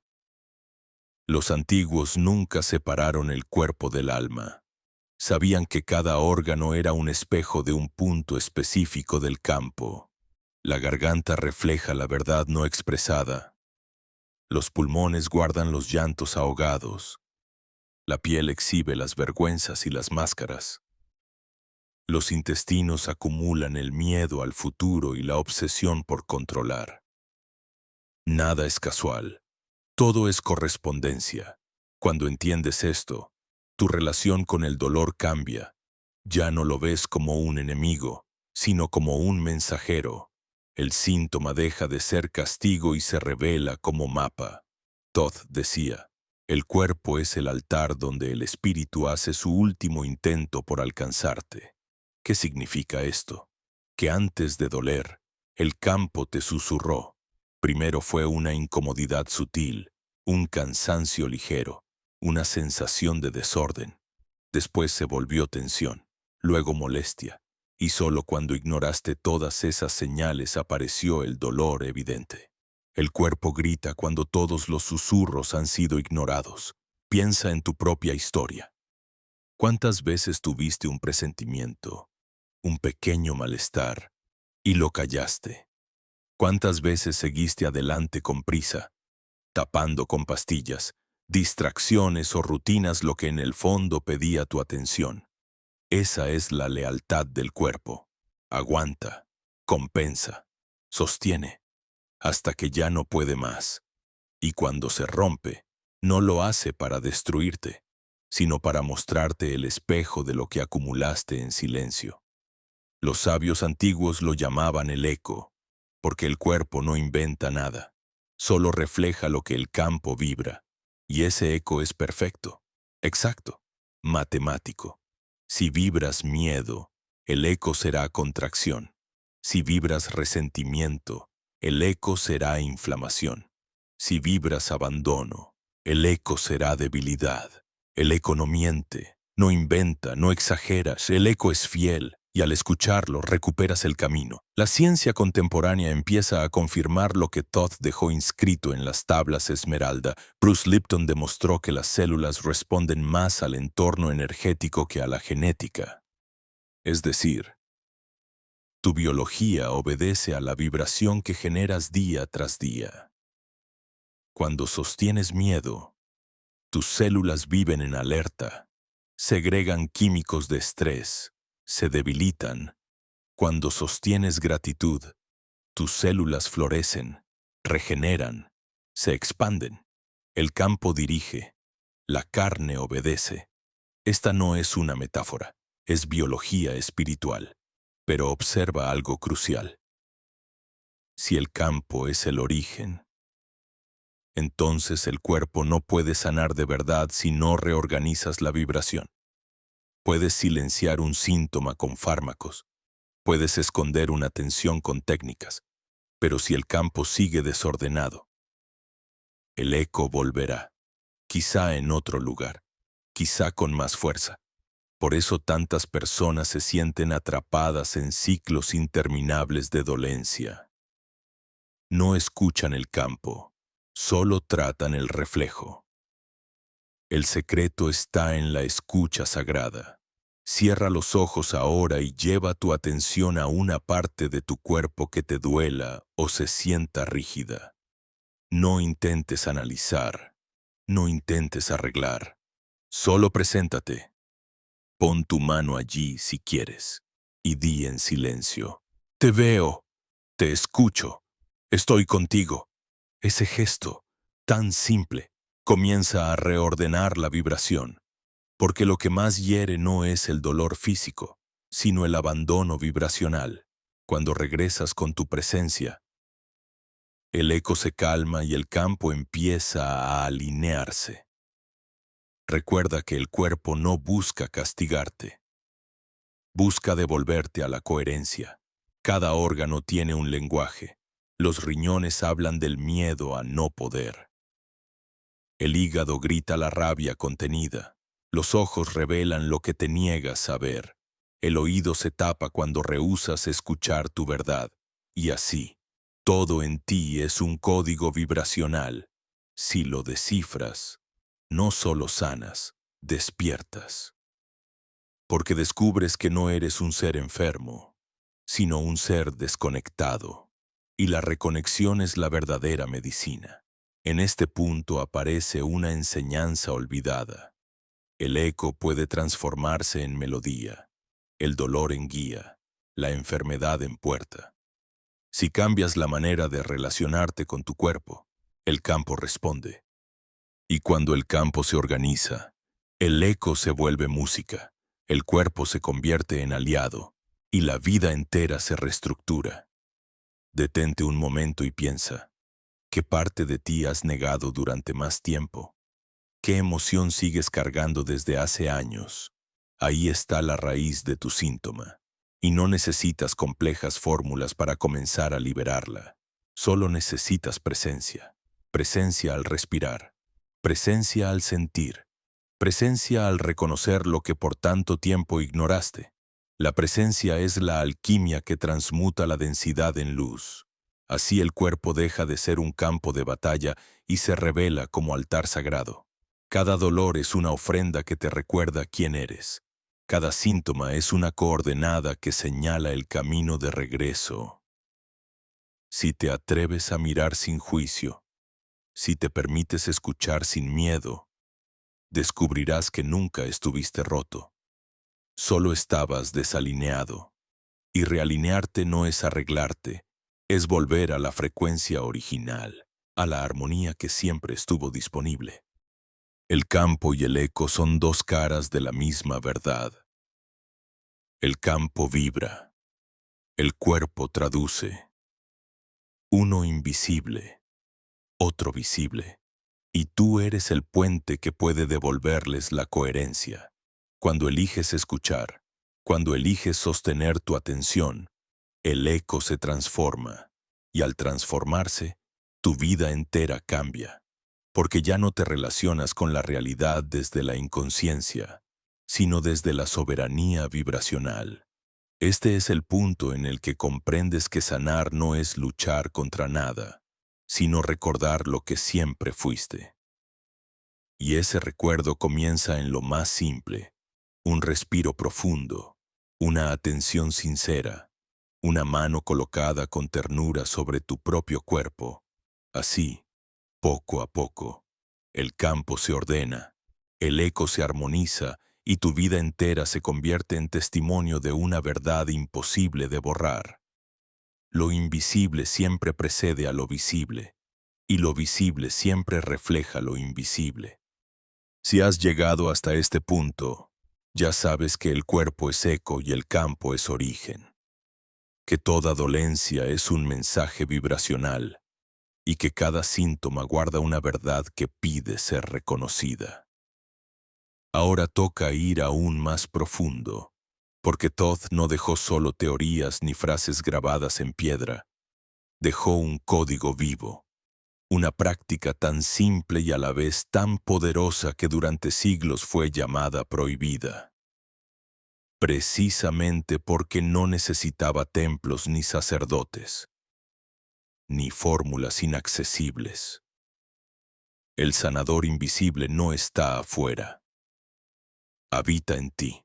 Los antiguos nunca separaron el cuerpo del alma. Sabían que cada órgano era un espejo de un punto específico del campo. La garganta refleja la verdad no expresada. Los pulmones guardan los llantos ahogados. La piel exhibe las vergüenzas y las máscaras. Los intestinos acumulan el miedo al futuro y la obsesión por controlar. Nada es casual. Todo es correspondencia. Cuando entiendes esto, tu relación con el dolor cambia. Ya no lo ves como un enemigo, sino como un mensajero. El síntoma deja de ser castigo y se revela como mapa. Todd decía, el cuerpo es el altar donde el espíritu hace su último intento por alcanzarte. ¿Qué significa esto? Que antes de doler, el campo te susurró. Primero fue una incomodidad sutil, un cansancio ligero, una sensación de desorden. Después se volvió tensión, luego molestia, y solo cuando ignoraste todas esas señales apareció el dolor evidente. El cuerpo grita cuando todos los susurros han sido ignorados. Piensa en tu propia historia. ¿Cuántas veces tuviste un presentimiento, un pequeño malestar, y lo callaste? ¿Cuántas veces seguiste adelante con prisa, tapando con pastillas, distracciones o rutinas lo que en el fondo pedía tu atención? Esa es la lealtad del cuerpo. Aguanta, compensa, sostiene, hasta que ya no puede más. Y cuando se rompe, no lo hace para destruirte, sino para mostrarte el espejo de lo que acumulaste en silencio. Los sabios antiguos lo llamaban el eco, porque el cuerpo no inventa nada, solo refleja lo que el campo vibra, y ese eco es perfecto, exacto, matemático. Si vibras miedo, el eco será contracción. Si vibras resentimiento, el eco será inflamación. Si vibras abandono, el eco será debilidad. El eco no miente, no inventa, no exageras, el eco es fiel. Y al escucharlo recuperas el camino. La ciencia contemporánea empieza a confirmar lo que Todd dejó inscrito en las tablas Esmeralda. Bruce Lipton demostró que las células responden más al entorno energético que a la genética. Es decir, tu biología obedece a la vibración que generas día tras día. Cuando sostienes miedo, tus células viven en alerta, segregan químicos de estrés, se debilitan. Cuando sostienes gratitud, tus células florecen, regeneran, se expanden. El campo dirige, la carne obedece. Esta no es una metáfora, es biología espiritual. Pero observa algo crucial. Si el campo es el origen, entonces el cuerpo no puede sanar de verdad si no reorganizas la vibración. Puedes silenciar un síntoma con fármacos, Puedes esconder una tensión con técnicas, pero si el campo sigue desordenado, el eco volverá, quizá en otro lugar, quizá con más fuerza. Por eso tantas personas se sienten atrapadas en ciclos interminables de dolencia. No escuchan el campo, solo tratan el reflejo. El secreto está en la escucha sagrada. Cierra los ojos ahora y lleva tu atención a una parte de tu cuerpo que te duela o se sienta rígida. No intentes analizar, no intentes arreglar. Solo preséntate. Pon tu mano allí si quieres y di en silencio: te veo, te escucho, estoy contigo. Ese gesto, tan simple, comienza a reordenar la vibración, porque lo que más hiere no es el dolor físico, sino el abandono vibracional. Cuando regresas con tu presencia, el eco se calma y el campo empieza a alinearse. Recuerda que el cuerpo no busca castigarte, busca devolverte a la coherencia. Cada órgano tiene un lenguaje. Los riñones hablan del miedo a no poder. El hígado grita la rabia contenida. Los ojos revelan lo que te niegas a ver. El oído se tapa cuando rehúsas escuchar tu verdad. Y así, todo en ti es un código vibracional. Si lo descifras, no solo sanas, despiertas. Porque descubres que no eres un ser enfermo, sino un ser desconectado. Y la reconexión es la verdadera medicina. En este punto aparece una enseñanza olvidada. El eco puede transformarse en melodía, el dolor en guía, la enfermedad en puerta. Si cambias la manera de relacionarte con tu cuerpo, el campo responde. Y cuando el campo se organiza, el eco se vuelve música, el cuerpo se convierte en aliado y la vida entera se reestructura. Detente un momento y piensa: ¿qué parte de ti has negado durante más tiempo? ¿Qué emoción sigues cargando desde hace años? Ahí está la raíz de tu síntoma. Y no necesitas complejas fórmulas para comenzar a liberarla. Solo necesitas presencia. Presencia al respirar. Presencia al sentir. Presencia al reconocer lo que por tanto tiempo ignoraste. La presencia es la alquimia que transmuta la densidad en luz. Así el cuerpo deja de ser un campo de batalla y se revela como altar sagrado. Cada dolor es una ofrenda que te recuerda quién eres. Cada síntoma es una coordenada que señala el camino de regreso. Si te atreves a mirar sin juicio, si te permites escuchar sin miedo, descubrirás que nunca estuviste roto. Solo estabas desalineado. Y realinearte no es arreglarte, es volver a la frecuencia original, a la armonía que siempre estuvo disponible. El campo y el eco son dos caras de la misma verdad. El campo vibra, el cuerpo traduce. Uno invisible, otro visible. Y tú eres el puente que puede devolverles la coherencia. Cuando eliges escuchar, cuando eliges sostener tu atención, el eco se transforma, y al transformarse, tu vida entera cambia, porque ya no te relacionas con la realidad desde la inconsciencia, sino desde la soberanía vibracional. Este es el punto en el que comprendes que sanar no es luchar contra nada, sino recordar lo que siempre fuiste. Y ese recuerdo comienza en lo más simple: un respiro profundo, una atención sincera, una mano colocada con ternura sobre tu propio cuerpo. Así, poco a poco, el campo se ordena, el eco se armoniza y tu vida entera se convierte en testimonio de una verdad imposible de borrar. Lo invisible siempre precede a lo visible, y lo visible siempre refleja lo invisible. Si has llegado hasta este punto, ya sabes que el cuerpo es eco y el campo es origen, que toda dolencia es un mensaje vibracional y que cada síntoma guarda una verdad que pide ser reconocida. Ahora toca ir aún más profundo, Porque Thoth no dejó solo teorías ni frases grabadas en piedra, dejó un código vivo, una práctica tan simple y a la vez tan poderosa que durante siglos fue llamada prohibida. Precisamente porque no necesitaba templos ni sacerdotes, ni fórmulas inaccesibles. El sanador invisible no está afuera, habita en ti,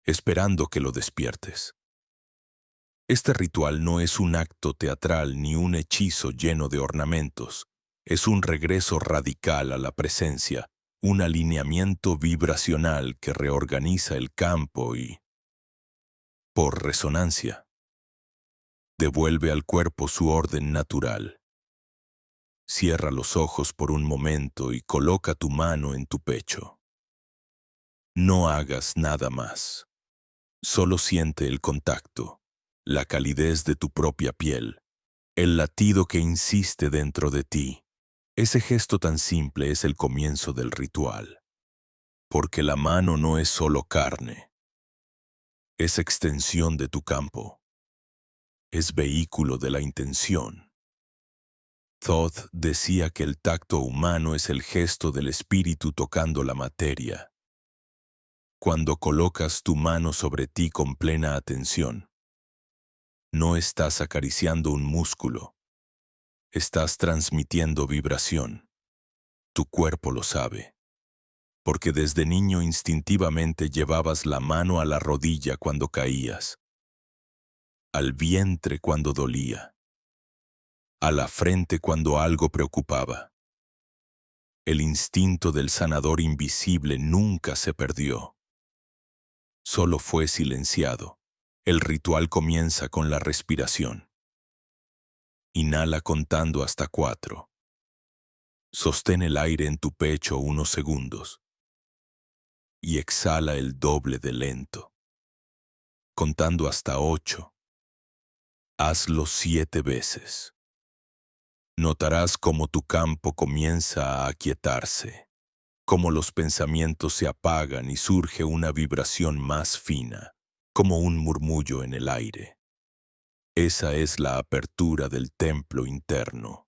esperando que lo despiertes. Este ritual no es un acto teatral ni un hechizo lleno de ornamentos, es un regreso radical a la presencia, un alineamiento vibracional que reorganiza el campo y, por resonancia, devuelve al cuerpo su orden natural. Cierra los ojos por un momento y coloca tu mano en tu pecho. No hagas nada más. Solo siente el contacto, la calidez de tu propia piel, el latido que insiste dentro de ti. Ese gesto tan simple es el comienzo del ritual. Porque la mano no es solo carne, es extensión de tu campo, es vehículo de la intención. Thoth decía que el tacto humano es el gesto del espíritu tocando la materia. Cuando colocas tu mano sobre ti con plena atención, no estás acariciando un músculo, estás transmitiendo vibración. Tu cuerpo lo sabe, porque desde niño instintivamente llevabas la mano a la rodilla cuando caías, al vientre cuando dolía, a la frente cuando algo preocupaba. El instinto del sanador invisible nunca se perdió, solo fue silenciado. El ritual comienza con la respiración. Inhala contando hasta 4. Sostén el aire en tu pecho unos segundos y exhala el doble de lento, contando hasta 8. Hazlo 7 veces. Notarás cómo tu campo comienza a aquietarse, cómo los pensamientos se apagan y surge una vibración más fina, como un murmullo en el aire. Esa es la apertura del templo interno.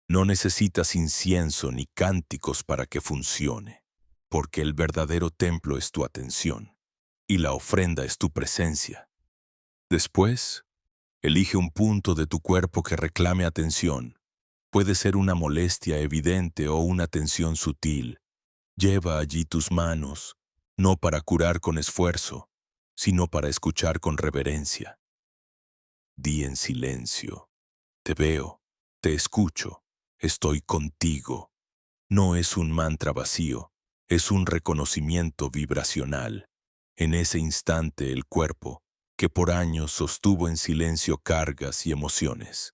No necesitas incienso ni cánticos para que funcione, porque el verdadero templo es tu atención y la ofrenda es tu presencia. Después, elige un punto de tu cuerpo que reclame atención. Puede ser una molestia evidente o una tensión sutil. Lleva allí tus manos, no para curar con esfuerzo, sino para escuchar con reverencia. Di en silencio: te veo, te escucho, estoy contigo. No es un mantra vacío, es un reconocimiento vibracional. En ese instante el cuerpo, que por años sostuvo en silencio cargas y emociones,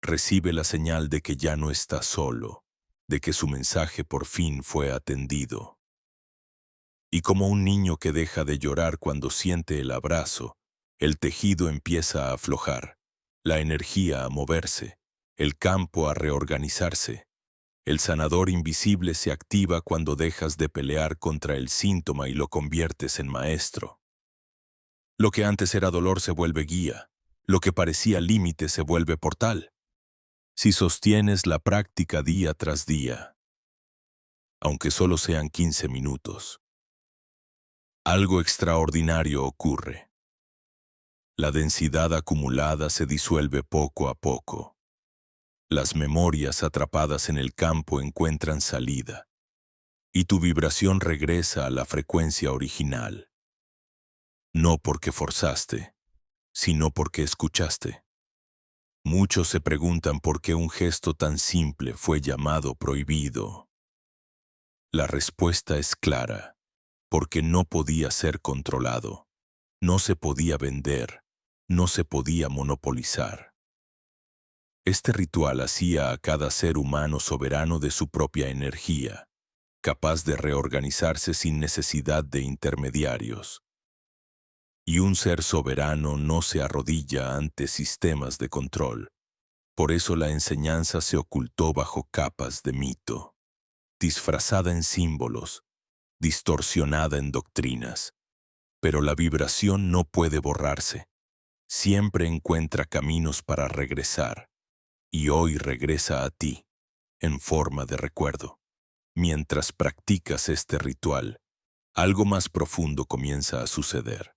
recibe la señal de que ya no está solo, de que su mensaje por fin fue atendido. Y como un niño que deja de llorar cuando siente el abrazo, el tejido empieza a aflojar, la energía a moverse, el campo a reorganizarse. El sanador invisible se activa cuando dejas de pelear contra el síntoma y lo conviertes en maestro. Lo que antes era dolor se vuelve guía, lo que parecía límite se vuelve portal. Si sostienes la práctica día tras día, aunque solo sean 15 minutos, algo extraordinario ocurre. La densidad acumulada se disuelve poco a poco. Las memorias atrapadas en el campo encuentran salida, y tu vibración regresa a la frecuencia original. No porque forzaste, sino porque escuchaste. Muchos se preguntan por qué un gesto tan simple fue llamado prohibido. La respuesta es clara: porque no podía ser controlado, no se podía vender, no se podía monopolizar. Este ritual hacía a cada ser humano soberano de su propia energía, capaz de reorganizarse sin necesidad de intermediarios. Y un ser soberano no se arrodilla ante sistemas de control. Por eso la enseñanza se ocultó bajo capas de mito, disfrazada en símbolos, distorsionada en doctrinas, Pero la vibración no puede borrarse. Siempre encuentra caminos para regresar. Y hoy regresa a ti, en forma de recuerdo. Mientras practicas este ritual, algo más profundo comienza a suceder.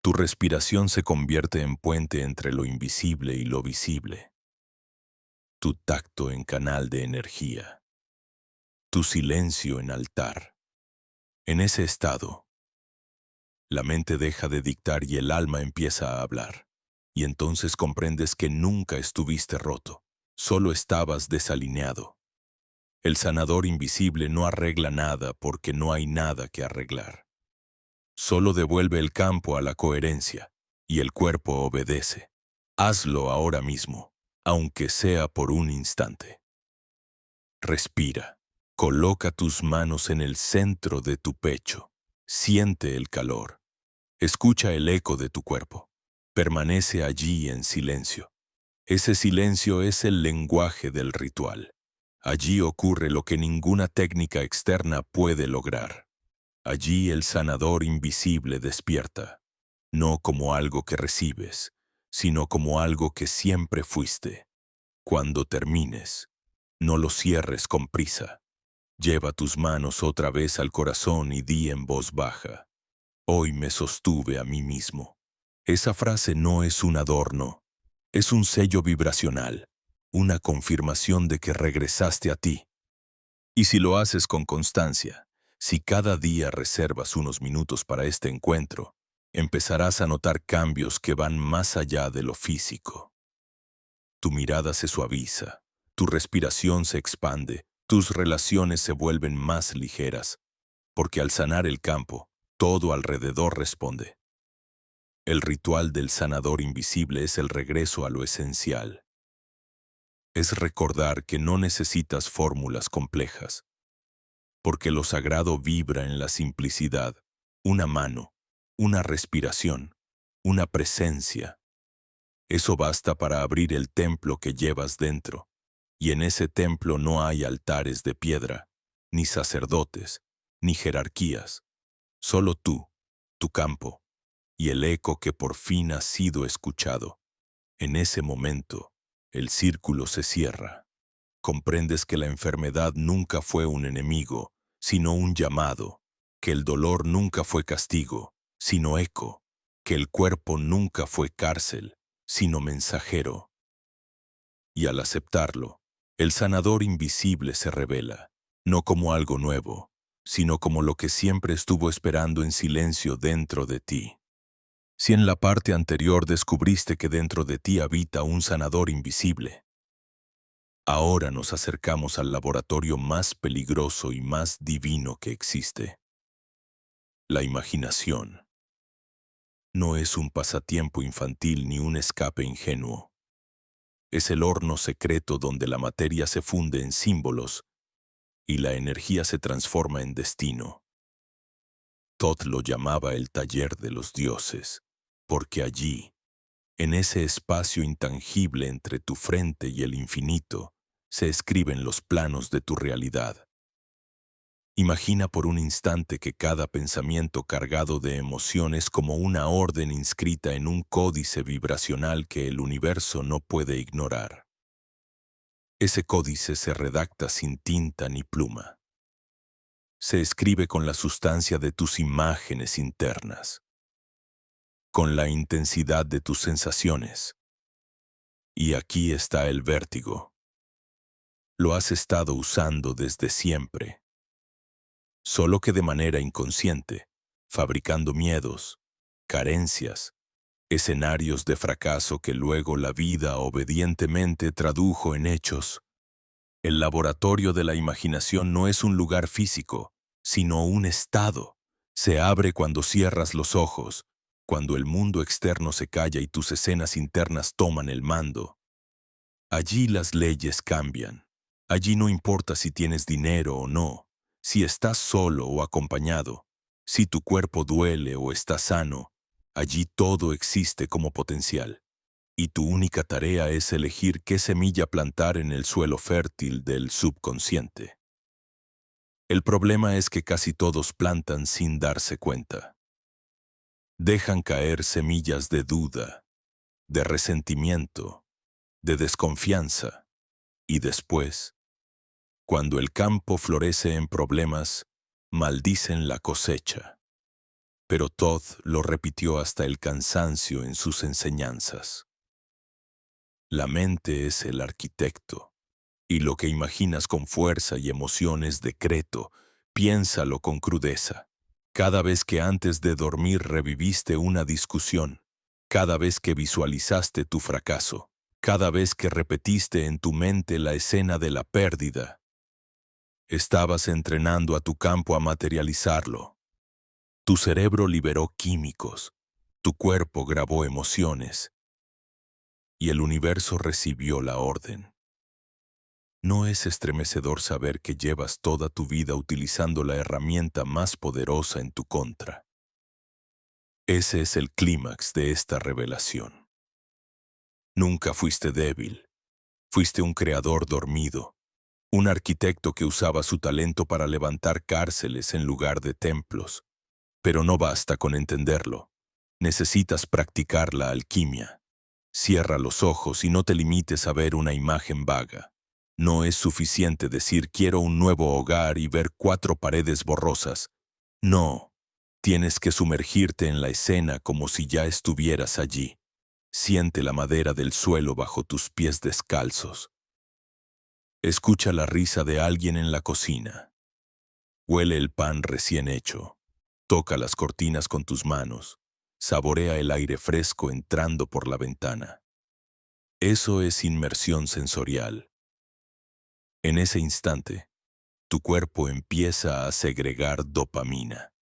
Tu respiración se convierte en puente entre lo invisible y lo visible. Tu tacto en canal de energía. Tu silencio en altar. En ese estado, la mente deja de dictar y el alma empieza a hablar. Y entonces comprendes que nunca estuviste roto, solo estabas desalineado. El sanador invisible no arregla nada porque no hay nada que arreglar. Solo devuelve el campo a la coherencia y el cuerpo obedece. Hazlo ahora mismo, aunque sea por un instante. Respira. Coloca tus manos en el centro de tu pecho. Siente el calor. Escucha el eco de tu cuerpo. Permanece allí en silencio. Ese silencio es el lenguaje del ritual. Allí ocurre lo que ninguna técnica externa puede lograr. Allí el sanador invisible despierta, no como algo que recibes, sino como algo que siempre fuiste. Cuando termines, no lo cierres con prisa. Lleva tus manos otra vez al corazón y di en voz baja: hoy me sostuve a mí mismo. Esa frase no es un adorno, es un sello vibracional, una confirmación de que regresaste a ti. Y si lo haces con constancia, si cada día reservas unos minutos para este encuentro, empezarás a notar cambios que van más allá de lo físico. Tu mirada se suaviza, tu respiración se expande, tus relaciones se vuelven más ligeras, porque al sanar el campo, todo alrededor responde. El ritual del sanador invisible es el regreso a lo esencial. Es recordar que no necesitas fórmulas complejas, porque lo sagrado vibra en la simplicidad, una mano, una respiración, una presencia. Eso basta para abrir el templo que llevas dentro, y en ese templo no hay altares de piedra, ni sacerdotes, ni jerarquías, solo tú, tu campo, y el eco que por fin ha sido escuchado. En ese momento, el círculo se cierra. Comprendes que la enfermedad nunca fue un enemigo, sino un llamado, que el dolor nunca fue castigo, sino eco, que el cuerpo nunca fue cárcel, sino mensajero. Y al aceptarlo, el sanador invisible se revela, no como algo nuevo, sino como lo que siempre estuvo esperando en silencio dentro de ti. Si en la parte anterior descubriste que dentro de ti habita un sanador invisible, ahora nos acercamos al laboratorio más peligroso y más divino que existe. La imaginación. No es un pasatiempo infantil ni un escape ingenuo. Es el horno secreto donde la materia se funde en símbolos y la energía se transforma en destino. Thoth lo llamaba el taller de los dioses, porque allí, en ese espacio intangible entre tu frente y el infinito, se escriben los planos de tu realidad. Imagina por un instante que cada pensamiento cargado de emoción es como una orden inscrita en un códice vibracional que el universo no puede ignorar. Ese códice se redacta sin tinta ni pluma. Se escribe con la sustancia de tus imágenes internas, con la intensidad de tus sensaciones. Y aquí está el vértigo. Lo has estado usando desde siempre, solo que de manera inconsciente, fabricando miedos, carencias, escenarios de fracaso que luego la vida obedientemente tradujo en hechos. El laboratorio de la imaginación no es un lugar físico, sino un estado. Se abre cuando cierras los ojos, cuando el mundo externo se calla y tus escenas internas toman el mando. Allí las leyes cambian. Allí no importa si tienes dinero o no, si estás solo o acompañado, si tu cuerpo duele o está sano. Allí todo existe como potencial. Y tu única tarea es elegir qué semilla plantar en el suelo fértil del subconsciente. El problema es que casi todos plantan sin darse cuenta. Dejan caer semillas de duda, de resentimiento, de desconfianza, y después, cuando el campo florece en problemas, maldicen la cosecha. Pero Todd lo repitió hasta el cansancio en sus enseñanzas. La mente es el arquitecto, y lo que imaginas con fuerza y emoción es decreto, piénsalo con crudeza. Cada vez que antes de dormir reviviste una discusión, cada vez que visualizaste tu fracaso, cada vez que repetiste en tu mente la escena de la pérdida, estabas entrenando a tu campo a materializarlo. Tu cerebro liberó químicos, tu cuerpo grabó emociones, y el universo recibió la orden. ¿No es estremecedor saber que llevas toda tu vida utilizando la herramienta más poderosa en tu contra? Ese es el clímax de esta revelación. Nunca fuiste débil, fuiste un creador dormido, un arquitecto que usaba su talento para levantar cárceles en lugar de templos. Pero no basta con entenderlo. Necesitas practicar la alquimia. Cierra los ojos y no te limites a ver una imagen vaga. No es suficiente decir quiero un nuevo hogar y ver 4 paredes borrosas. No, tienes que sumergirte en la escena como si ya estuvieras allí. Siente la madera del suelo bajo tus pies descalzos. Escucha la risa de alguien en la cocina. Huele el pan recién hecho. Toca las cortinas con tus manos. Saborea el aire fresco entrando por la ventana. Eso es inmersión sensorial. En ese instante, tu cuerpo empieza a segregar dopamina,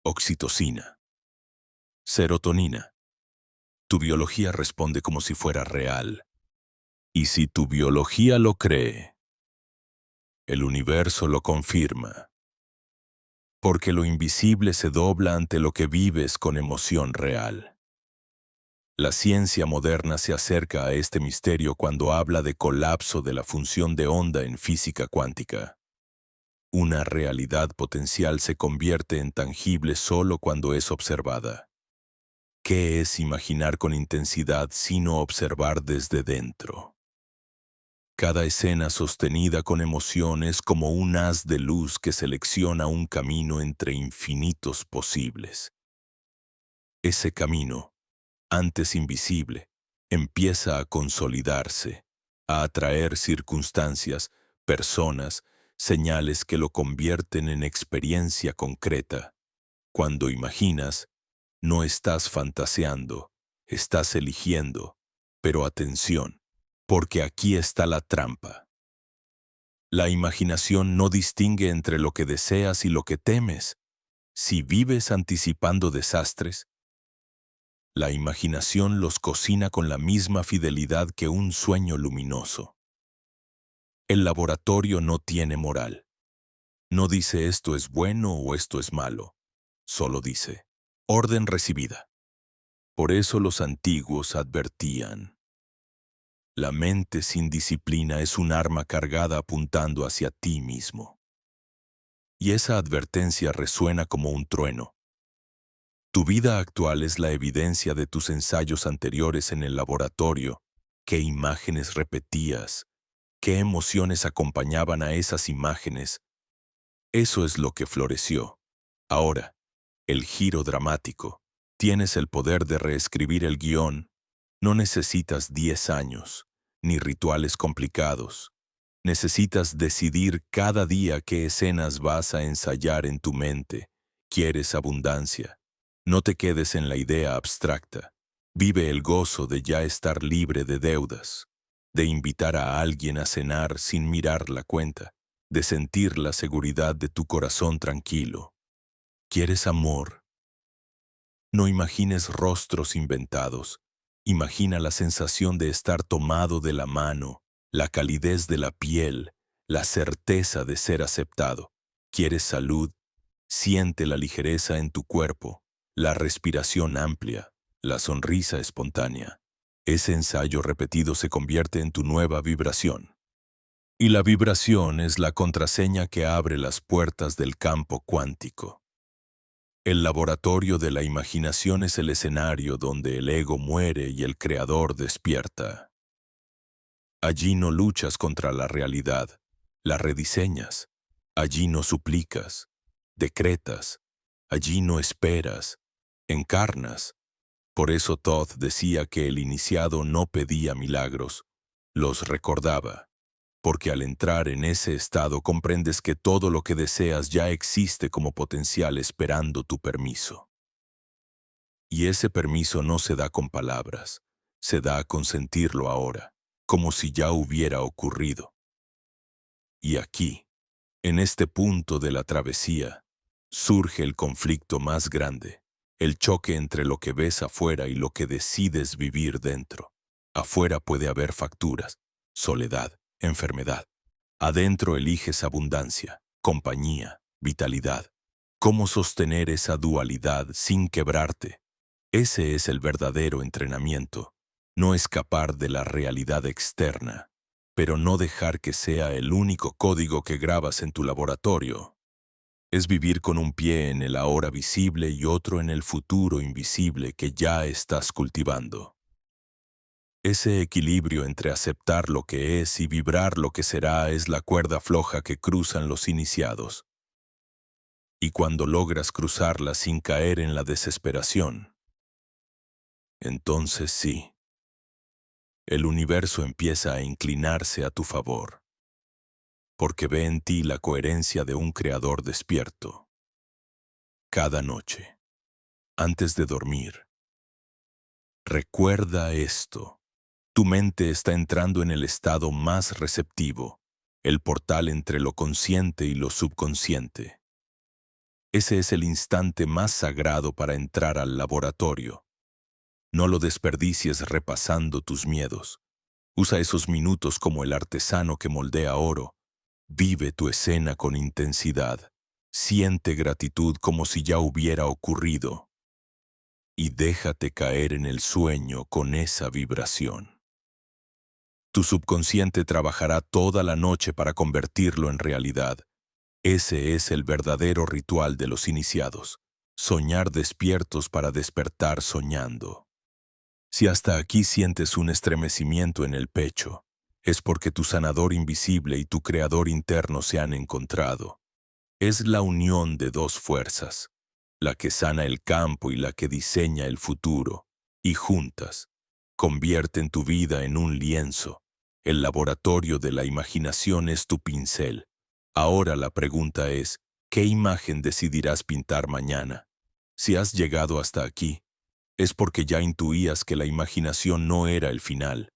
oxitocina, serotonina. Tu biología responde como si fuera real. Y si tu biología lo cree, el universo lo confirma. Porque lo invisible se dobla ante lo que vives con emoción real. La ciencia moderna se acerca a este misterio cuando habla de colapso de la función de onda en física cuántica. Una realidad potencial se convierte en tangible solo cuando es observada. ¿Qué es imaginar con intensidad sino observar desde dentro? Cada escena sostenida con emoción es como un haz de luz que selecciona un camino entre infinitos posibles. Ese camino, antes invisible, empieza a consolidarse, a atraer circunstancias, personas, señales que lo convierten en experiencia concreta. Cuando imaginas, no estás fantaseando, estás eligiendo, pero atención, porque aquí está la trampa. La imaginación no distingue entre lo que deseas y lo que temes. Si vives anticipando desastres, la imaginación los cocina con la misma fidelidad que un sueño luminoso. El laboratorio no tiene moral. No dice esto es bueno o esto es malo. Solo dice, orden recibida. Por eso los antiguos advertían. La mente sin disciplina es un arma cargada apuntando hacia ti mismo. Y esa advertencia resuena como un trueno. Tu vida actual es la evidencia de tus ensayos anteriores en el laboratorio. ¿Qué imágenes repetías? ¿Qué emociones acompañaban a esas imágenes? Eso es lo que floreció. Ahora, el giro dramático. Tienes el poder de reescribir el guión. No necesitas 10 años, ni rituales complicados. Necesitas decidir cada día qué escenas vas a ensayar en tu mente. ¿Quieres abundancia? No te quedes en la idea abstracta. Vive el gozo de ya estar libre de deudas, de invitar a alguien a cenar sin mirar la cuenta, de sentir la seguridad de tu corazón tranquilo. ¿Quieres amor? No imagines rostros inventados. Imagina la sensación de estar tomado de la mano, la calidez de la piel, la certeza de ser aceptado. ¿Quieres salud? Siente la ligereza en tu cuerpo, la respiración amplia, la sonrisa espontánea. Ese ensayo repetido se convierte en tu nueva vibración. Y la vibración es la contraseña que abre las puertas del campo cuántico. El laboratorio de la imaginación es el escenario donde el ego muere y el creador despierta. Allí no luchas contra la realidad, la rediseñas. Allí no suplicas, decretas. Allí no esperas, encarnas. Por eso Todd decía que el iniciado no pedía milagros, los recordaba. Porque al entrar en ese estado comprendes que todo lo que deseas ya existe como potencial esperando tu permiso. Y ese permiso no se da con palabras, se da con sentirlo ahora, como si ya hubiera ocurrido. Y aquí, en este punto de la travesía, surge el conflicto más grande, el choque entre lo que ves afuera y lo que decides vivir dentro. Afuera puede haber facturas, soledad, enfermedad. Adentro eliges abundancia, compañía, vitalidad. ¿Cómo sostener esa dualidad sin quebrarte? Ese es el verdadero entrenamiento. No escapar de la realidad externa, pero no dejar que sea el único código que grabas en tu laboratorio. Es vivir con un pie en el ahora visible y otro en el futuro invisible que ya estás cultivando. Ese equilibrio entre aceptar lo que es y vibrar lo que será es la cuerda floja que cruzan los iniciados. Y cuando logras cruzarla sin caer en la desesperación, entonces sí, el universo empieza a inclinarse a tu favor, porque ve en ti la coherencia de un creador despierto. Cada noche, antes de dormir, recuerda esto. Tu mente está entrando en el estado más receptivo, el portal entre lo consciente y lo subconsciente. Ese es el instante más sagrado para entrar al laboratorio. No lo desperdicies repasando tus miedos. Usa esos minutos como el artesano que moldea oro. Vive tu escena con intensidad. Siente gratitud como si ya hubiera ocurrido. Y déjate caer en el sueño con esa vibración. Tu subconsciente trabajará toda la noche para convertirlo en realidad. Ese es el verdadero ritual de los iniciados. Soñar despiertos para despertar soñando. Si hasta aquí sientes un estremecimiento en el pecho, es porque tu sanador invisible y tu creador interno se han encontrado. Es la unión de dos fuerzas, la que sana el campo y la que diseña el futuro, y juntas, convierten tu vida en un lienzo. El laboratorio de la imaginación es tu pincel. Ahora la pregunta es, ¿qué imagen decidirás pintar mañana? Si has llegado hasta aquí, es porque ya intuías que la imaginación no era el final,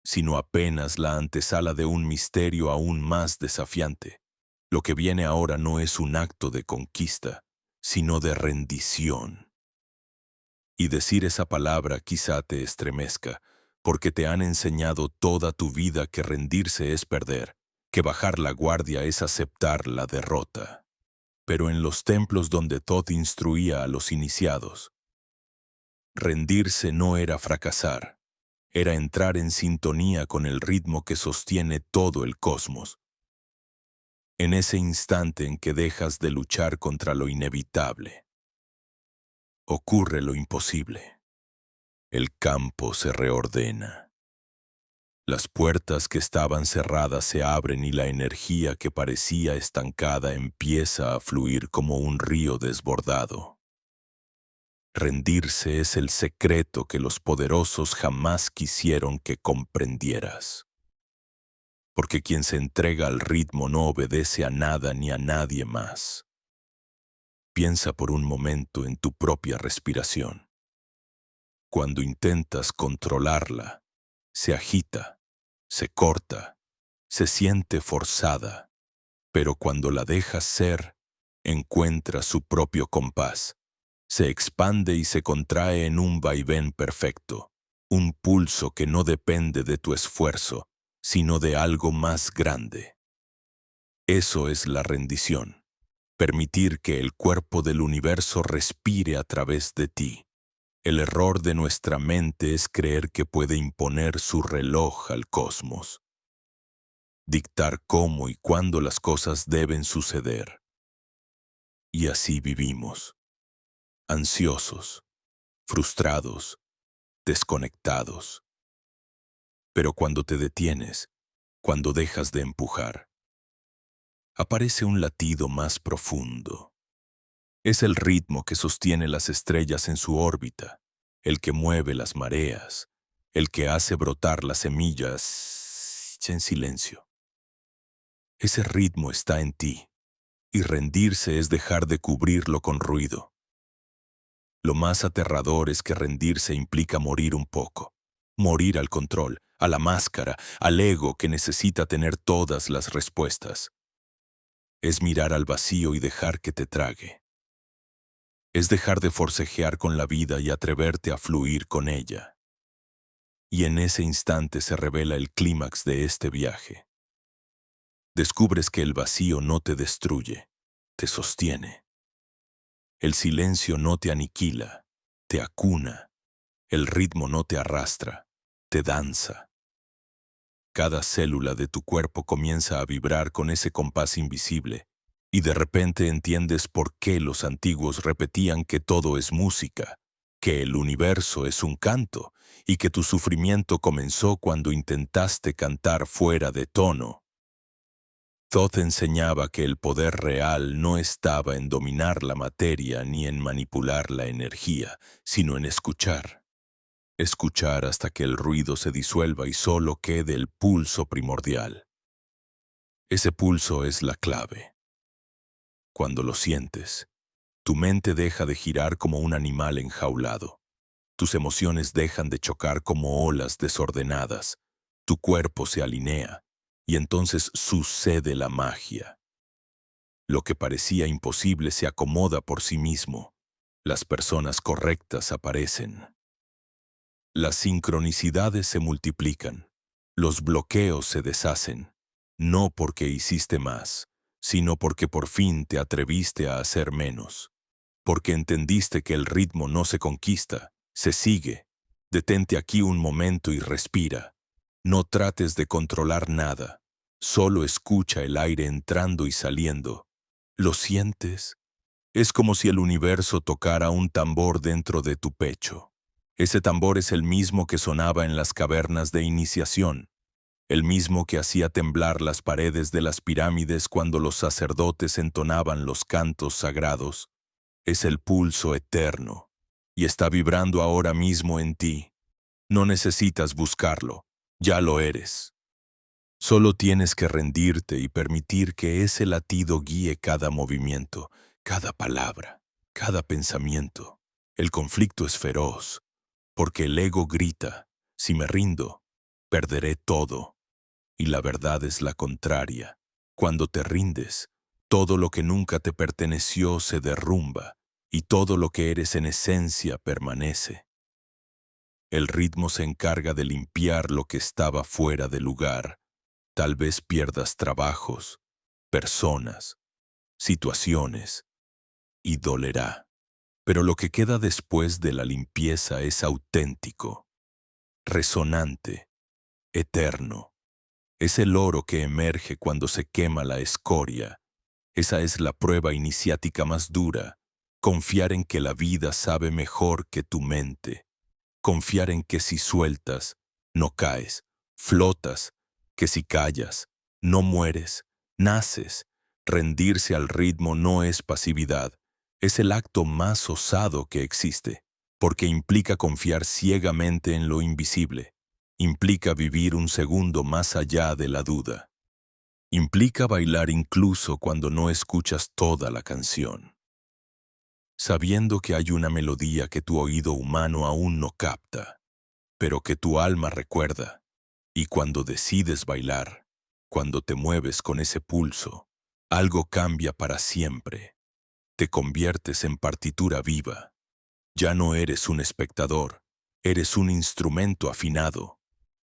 sino apenas la antesala de un misterio aún más desafiante. Lo que viene ahora no es un acto de conquista, sino de rendición. Y decir esa palabra quizá te estremezca, porque te han enseñado toda tu vida que rendirse es perder, que bajar la guardia es aceptar la derrota. Pero en los templos donde Thoth instruía a los iniciados, rendirse no era fracasar, era entrar en sintonía con el ritmo que sostiene todo el cosmos. En ese instante en que dejas de luchar contra lo inevitable, ocurre lo imposible. El campo se reordena. Las puertas que estaban cerradas se abren y la energía que parecía estancada empieza a fluir como un río desbordado. Rendirse es el secreto que los poderosos jamás quisieron que comprendieras. Porque quien se entrega al ritmo no obedece a nada ni a nadie más. Piensa por un momento en tu propia respiración. Cuando intentas controlarla, se agita, se corta, se siente forzada, pero cuando la dejas ser, encuentra su propio compás. Se expande y se contrae en un vaivén perfecto, un pulso que no depende de tu esfuerzo, sino de algo más grande. Eso es la rendición, permitir que el cuerpo del universo respire a través de ti. El error de nuestra mente es creer que puede imponer su reloj al cosmos, dictar cómo y cuándo las cosas deben suceder. Y así vivimos, ansiosos, frustrados, desconectados. Pero cuando te detienes, cuando dejas de empujar, aparece un latido más profundo. Es el ritmo que sostiene las estrellas en su órbita, el que mueve las mareas, el que hace brotar las semillas en silencio. Ese ritmo está en ti, y rendirse es dejar de cubrirlo con ruido. Lo más aterrador es que rendirse implica morir un poco, morir al control, a la máscara, al ego que necesita tener todas las respuestas. Es mirar al vacío y dejar que te trague. Es dejar de forcejear con la vida y atreverte a fluir con ella. Y en ese instante se revela el clímax de este viaje. Descubres que el vacío no te destruye, te sostiene. El silencio no te aniquila, te acuna. El ritmo no te arrastra, te danza. Cada célula de tu cuerpo comienza a vibrar con ese compás invisible, y de repente entiendes por qué los antiguos repetían que todo es música, que el universo es un canto, y que tu sufrimiento comenzó cuando intentaste cantar fuera de tono. Thoth enseñaba que el poder real no estaba en dominar la materia ni en manipular la energía, sino en escuchar. Escuchar hasta que el ruido se disuelva y solo quede el pulso primordial. Ese pulso es la clave. Cuando lo sientes, tu mente deja de girar como un animal enjaulado. Tus emociones dejan de chocar como olas desordenadas. Tu cuerpo se alinea y entonces sucede la magia. Lo que parecía imposible se acomoda por sí mismo. Las personas correctas aparecen. Las sincronicidades se multiplican, los bloqueos se deshacen, no porque hiciste más, sino porque por fin te atreviste a hacer menos, porque entendiste que el ritmo no se conquista, se sigue. Detente aquí un momento y respira. No trates de controlar nada, solo escucha el aire entrando y saliendo. ¿Lo sientes? Es como si el universo tocara un tambor dentro de tu pecho. Ese tambor es el mismo que sonaba en las cavernas de iniciación, el mismo que hacía temblar las paredes de las pirámides cuando los sacerdotes entonaban los cantos sagrados. Es el pulso eterno, y está vibrando ahora mismo en ti. No necesitas buscarlo, ya lo eres. Solo tienes que rendirte y permitir que ese latido guíe cada movimiento, cada palabra, cada pensamiento. El conflicto es feroz, porque el ego grita, si me rindo, perderé todo. Y la verdad es la contraria. Cuando te rindes, todo lo que nunca te perteneció se derrumba, y todo lo que eres en esencia permanece. El ritmo se encarga de limpiar lo que estaba fuera de lugar. Tal vez pierdas trabajos, personas, situaciones, y dolerá. Pero lo que queda después de la limpieza es auténtico, resonante, eterno. Es el oro que emerge cuando se quema la escoria. Esa es la prueba iniciática más dura. Confiar en que la vida sabe mejor que tu mente. Confiar en que si sueltas, no caes, flotas, que si callas, no mueres, naces. Rendirse al ritmo no es pasividad, es el acto más osado que existe, porque implica confiar ciegamente en lo invisible, implica vivir un segundo más allá de la duda, implica bailar incluso cuando no escuchas toda la canción, sabiendo que hay una melodía que tu oído humano aún no capta, pero que tu alma recuerda, y cuando decides bailar, cuando te mueves con ese pulso, algo cambia para siempre. Te conviertes en partitura viva. Ya no eres un espectador, eres un instrumento afinado,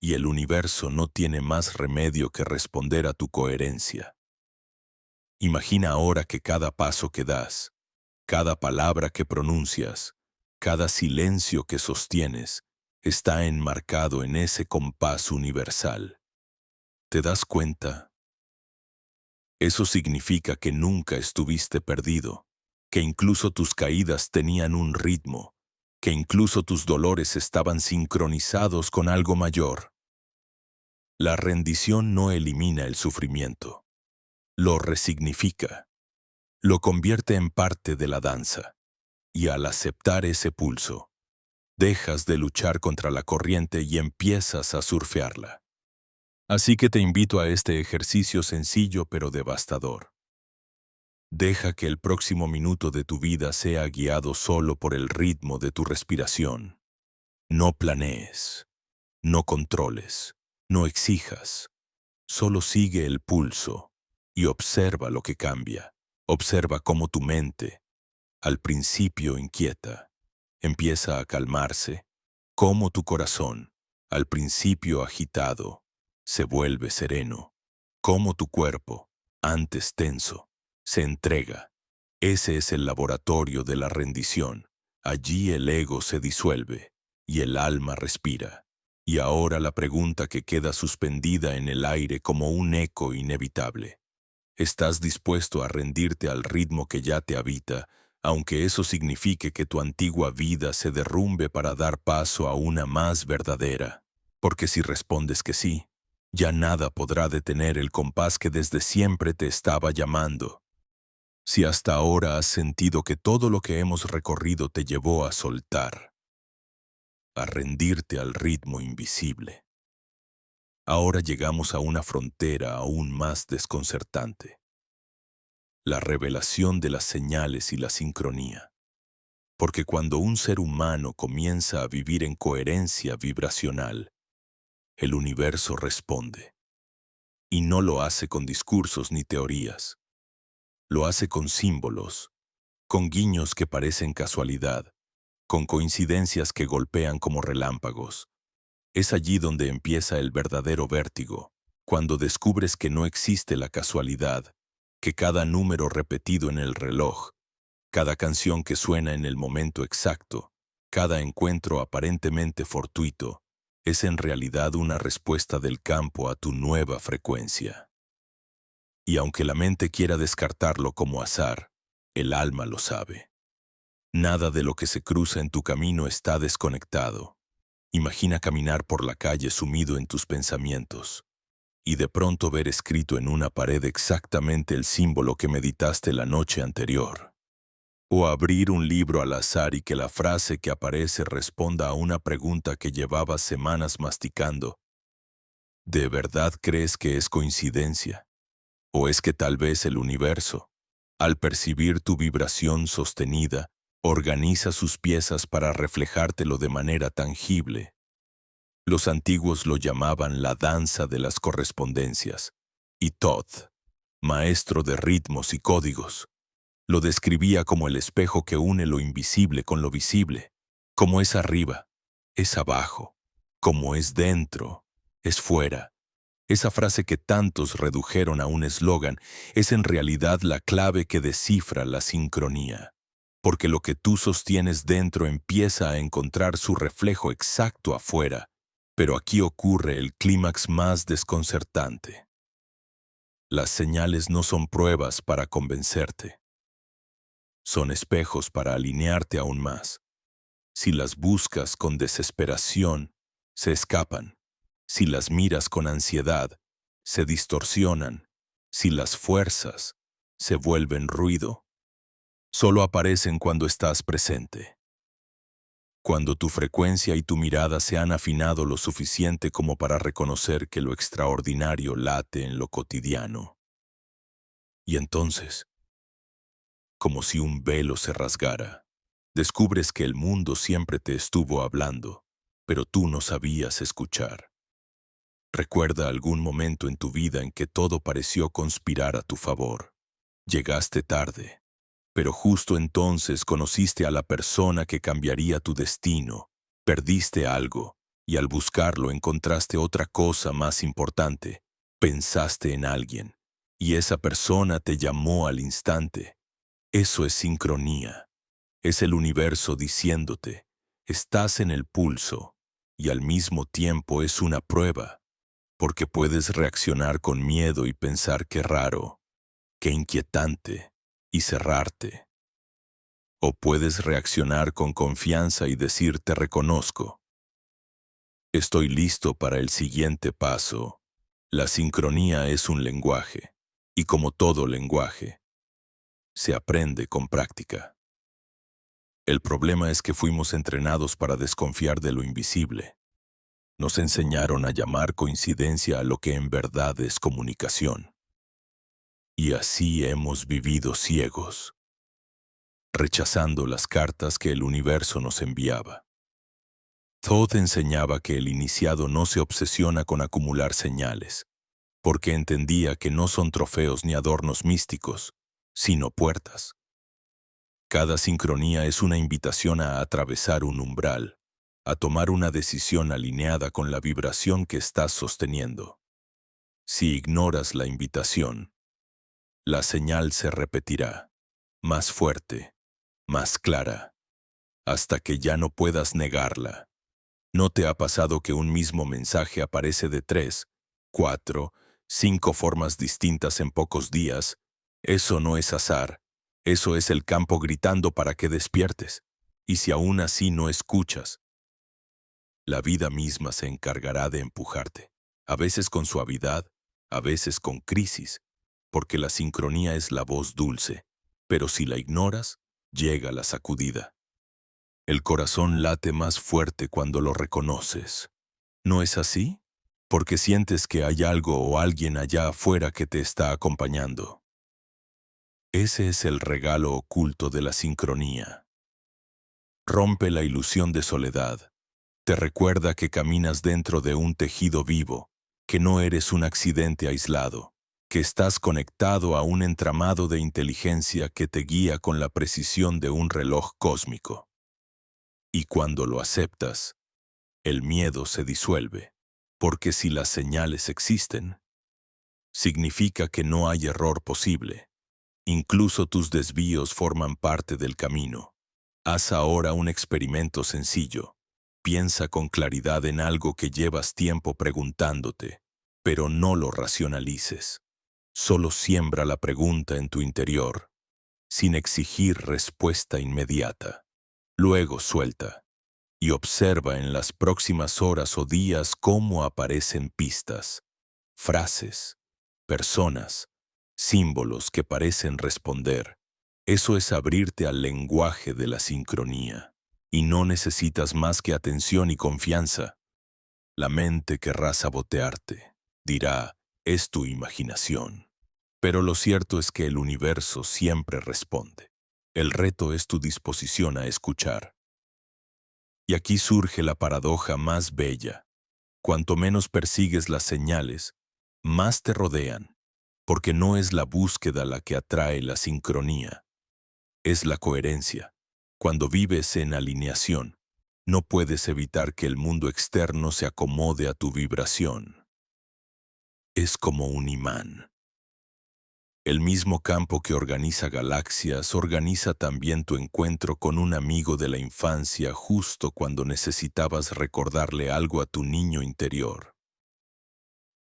y el universo no tiene más remedio que responder a tu coherencia. Imagina ahora que cada paso que das, cada palabra que pronuncias, cada silencio que sostienes, está enmarcado en ese compás universal. ¿Te das cuenta? Eso significa que nunca estuviste perdido, que incluso tus caídas tenían un ritmo, que incluso tus dolores estaban sincronizados con algo mayor. La rendición no elimina el sufrimiento, lo resignifica, lo convierte en parte de la danza, y al aceptar ese pulso, dejas de luchar contra la corriente y empiezas a surfearla. Así que te invito a este ejercicio sencillo pero devastador. Deja que el próximo minuto de tu vida sea guiado solo por el ritmo de tu respiración. No planees, no controles, no exijas. Solo sigue el pulso y observa lo que cambia. Observa cómo tu mente, al principio inquieta, empieza a calmarse, cómo tu corazón, al principio agitado, se vuelve sereno, cómo tu cuerpo, antes tenso, se entrega. Ese es el laboratorio de la rendición. Allí el ego se disuelve y el alma respira. Y ahora la pregunta que queda suspendida en el aire como un eco inevitable. ¿Estás dispuesto a rendirte al ritmo que ya te habita, aunque eso signifique que tu antigua vida se derrumbe para dar paso a una más verdadera? Porque si respondes que sí, ya nada podrá detener el compás que desde siempre te estaba llamando. Si hasta ahora has sentido que todo lo que hemos recorrido te llevó a soltar, a rendirte al ritmo invisible, ahora llegamos a una frontera aún más desconcertante. La revelación de las señales y la sincronía. Porque cuando un ser humano comienza a vivir en coherencia vibracional, el universo responde. Y no lo hace con discursos ni teorías. Lo hace con símbolos, con guiños que parecen casualidad, con coincidencias que golpean como relámpagos. Es allí donde empieza el verdadero vértigo, cuando descubres que no existe la casualidad, que cada número repetido en el reloj, cada canción que suena en el momento exacto, cada encuentro aparentemente fortuito, es en realidad una respuesta del campo a tu nueva frecuencia. Y aunque la mente quiera descartarlo como azar, el alma lo sabe. Nada de lo que se cruza en tu camino está desconectado. Imagina caminar por la calle sumido en tus pensamientos y de pronto ver escrito en una pared exactamente el símbolo que meditaste la noche anterior. O abrir un libro al azar y que la frase que aparece responda a una pregunta que llevabas semanas masticando. ¿De verdad crees que es coincidencia? ¿O es que tal vez el universo, al percibir tu vibración sostenida, organiza sus piezas para reflejártelo de manera tangible? Los antiguos lo llamaban la danza de las correspondencias, y Thoth, maestro de ritmos y códigos, lo describía como el espejo que une lo invisible con lo visible, como es arriba, es abajo, como es dentro, es fuera. Esa frase que tantos redujeron a un eslogan es en realidad la clave que descifra la sincronía, porque lo que tú sostienes dentro empieza a encontrar su reflejo exacto afuera, pero aquí ocurre el clímax más desconcertante. Las señales no son pruebas para convencerte. Son espejos para alinearte aún más. Si las buscas con desesperación, se escapan. Si las miras con ansiedad, se distorsionan. Si las fuerzas, se vuelven ruido. Solo aparecen cuando estás presente. Cuando tu frecuencia y tu mirada se han afinado lo suficiente como para reconocer que lo extraordinario late en lo cotidiano. Y entonces, como si un velo se rasgara, descubres que el mundo siempre te estuvo hablando, pero tú no sabías escuchar. Recuerda algún momento en tu vida en que todo pareció conspirar a tu favor. Llegaste tarde, pero justo entonces conociste a la persona que cambiaría tu destino. Perdiste algo, y al buscarlo encontraste otra cosa más importante. Pensaste en alguien, y esa persona te llamó al instante. Eso es sincronía. Es el universo diciéndote, estás en el pulso, y al mismo tiempo es una prueba, porque puedes reaccionar con miedo y pensar qué raro, qué inquietante, y cerrarte. O puedes reaccionar con confianza y decir te reconozco. Estoy listo para el siguiente paso. La sincronía es un lenguaje, y como todo lenguaje, se aprende con práctica. El problema es que fuimos entrenados para desconfiar de lo invisible. Nos enseñaron a llamar coincidencia a lo que en verdad es comunicación. Y así hemos vivido ciegos, rechazando las cartas que el universo nos enviaba. Thoth enseñaba que el iniciado no se obsesiona con acumular señales, porque entendía que no son trofeos ni adornos místicos, sino puertas. Cada sincronía es una invitación a atravesar un umbral, a tomar una decisión alineada con la vibración que estás sosteniendo. Si ignoras la invitación, la señal se repetirá, más fuerte, más clara, hasta que ya no puedas negarla. ¿No te ha pasado que un mismo mensaje aparece de 3, 4, 5 formas distintas en pocos días? Eso no es azar, eso es el campo gritando para que despiertes. Y si aún así no escuchas, la vida misma se encargará de empujarte, a veces con suavidad, a veces con crisis, porque la sincronía es la voz dulce, pero si la ignoras, llega la sacudida. El corazón late más fuerte cuando lo reconoces. ¿No es así? Porque sientes que hay algo o alguien allá afuera que te está acompañando. Ese es el regalo oculto de la sincronía. Rompe la ilusión de soledad. Te recuerda que caminas dentro de un tejido vivo, que no eres un accidente aislado, que estás conectado a un entramado de inteligencia que te guía con la precisión de un reloj cósmico. Y cuando lo aceptas, el miedo se disuelve, porque si las señales existen, significa que no hay error posible. Incluso tus desvíos forman parte del camino. Haz ahora un experimento sencillo. Piensa con claridad en algo que llevas tiempo preguntándote, pero no lo racionalices. Solo siembra la pregunta en tu interior, sin exigir respuesta inmediata. Luego suelta y observa en las próximas horas o días cómo aparecen pistas, frases, personas, símbolos que parecen responder. Eso es abrirte al lenguaje de la sincronía. Y no necesitas más que atención y confianza. La mente querrá sabotearte. Dirá, es tu imaginación. Pero lo cierto es que el universo siempre responde. El reto es tu disposición a escuchar. Y aquí surge la paradoja más bella. Cuanto menos persigues las señales, más te rodean, porque no es la búsqueda la que atrae la sincronía, es la coherencia. Cuando vives en alineación, no puedes evitar que el mundo externo se acomode a tu vibración. Es como un imán. El mismo campo que organiza galaxias organiza también tu encuentro con un amigo de la infancia justo cuando necesitabas recordarle algo a tu niño interior.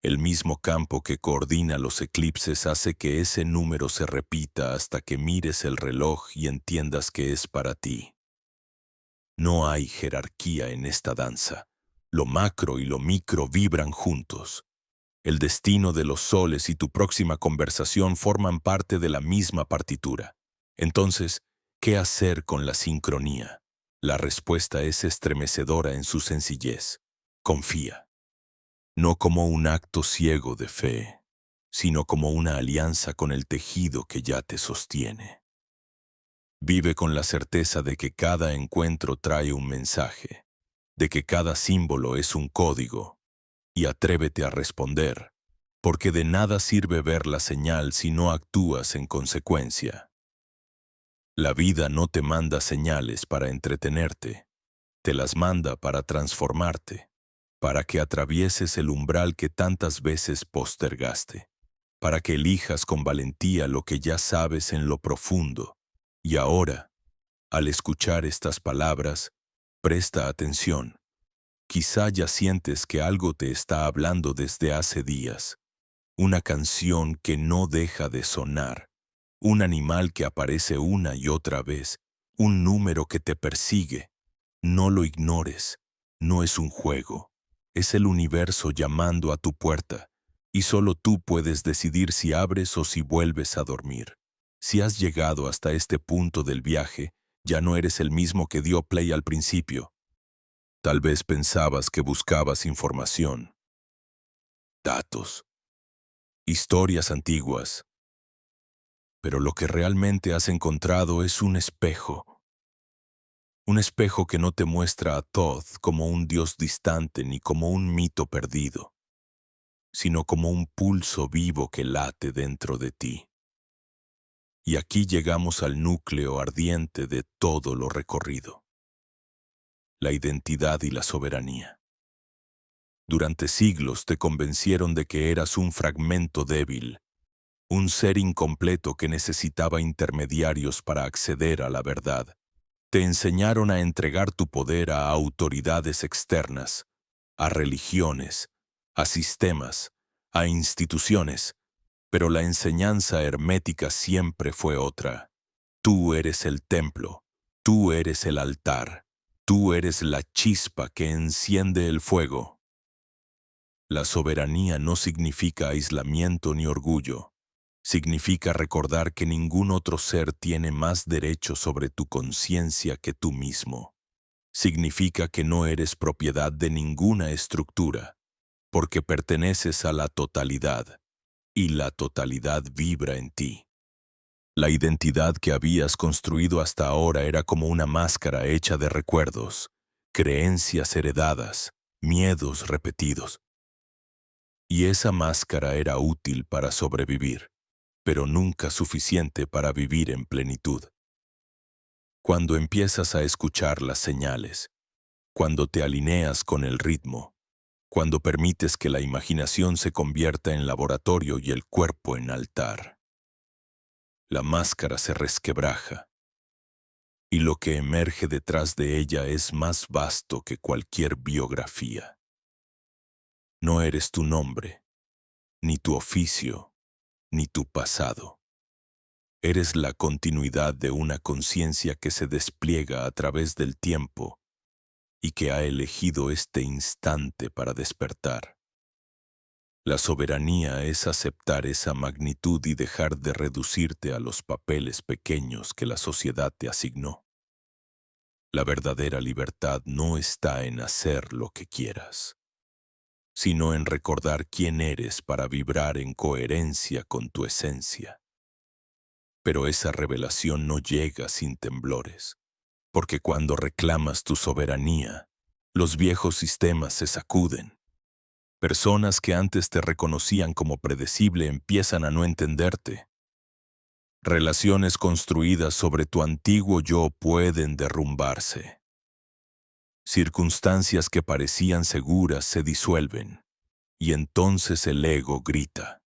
El mismo campo que coordina los eclipses hace que ese número se repita hasta que mires el reloj y entiendas que es para ti. No hay jerarquía en esta danza. Lo macro y lo micro vibran juntos. El destino de los soles y tu próxima conversación forman parte de la misma partitura. Entonces, ¿qué hacer con la sincronía? La respuesta es estremecedora en su sencillez. Confía. No como un acto ciego de fe, sino como una alianza con el tejido que ya te sostiene. Vive con la certeza de que cada encuentro trae un mensaje, de que cada símbolo es un código, y atrévete a responder, porque de nada sirve ver la señal si no actúas en consecuencia. La vida no te manda señales para entretenerte, te las manda para transformarte, para que atravieses el umbral que tantas veces postergaste, para que elijas con valentía lo que ya sabes en lo profundo. Y ahora, al escuchar estas palabras, presta atención. Quizá ya sientes que algo te está hablando desde hace días. Una canción que no deja de sonar. Un animal que aparece una y otra vez. un número que te persigue. No lo ignores. No es un juego. Es el universo llamando a tu puerta, y solo tú puedes decidir si abres o si vuelves a dormir. Si has llegado hasta este punto del viaje, ya no eres el mismo que dio play al principio. Tal vez pensabas que buscabas información, datos, historias antiguas, pero lo que realmente has encontrado es un espejo. Un espejo que no te muestra a Thoth como un dios distante ni como un mito perdido, sino como un pulso vivo que late dentro de ti. Y aquí llegamos al núcleo ardiente de todo lo recorrido: la identidad y la soberanía. Durante siglos te convencieron de que eras un fragmento débil, un ser incompleto que necesitaba intermediarios para acceder a la verdad. Te enseñaron a entregar tu poder a autoridades externas, a religiones, a sistemas, a instituciones, pero la enseñanza hermética siempre fue otra. Tú eres el templo, tú eres el altar, tú eres la chispa que enciende el fuego. La soberanía no significa aislamiento ni orgullo. Significa recordar que ningún otro ser tiene más derecho sobre tu conciencia que tú mismo. Significa que no eres propiedad de ninguna estructura, porque perteneces a la totalidad, y la totalidad vibra en ti. La identidad que habías construido hasta ahora era como una máscara hecha de recuerdos, creencias heredadas, miedos repetidos. Y esa máscara era útil para sobrevivir, pero nunca suficiente para vivir en plenitud. Cuando empiezas a escuchar las señales, cuando te alineas con el ritmo, cuando permites que la imaginación se convierta en laboratorio y el cuerpo en altar, la máscara se resquebraja, y lo que emerge detrás de ella es más vasto que cualquier biografía. No eres tu nombre, ni tu oficio, ni tu pasado. Eres la continuidad de una conciencia que se despliega a través del tiempo y que ha elegido este instante para despertar. La soberanía es aceptar esa magnitud y dejar de reducirte a los papeles pequeños que la sociedad te asignó. La verdadera libertad no está en hacer lo que quieras, sino en recordar quién eres para vibrar en coherencia con tu esencia. Pero esa revelación no llega sin temblores, porque cuando reclamas tu soberanía, los viejos sistemas se sacuden. Personas que antes te reconocían como predecible empiezan a no entenderte. Relaciones construidas sobre tu antiguo yo pueden derrumbarse. Circunstancias que parecían seguras se disuelven, y entonces el ego grita: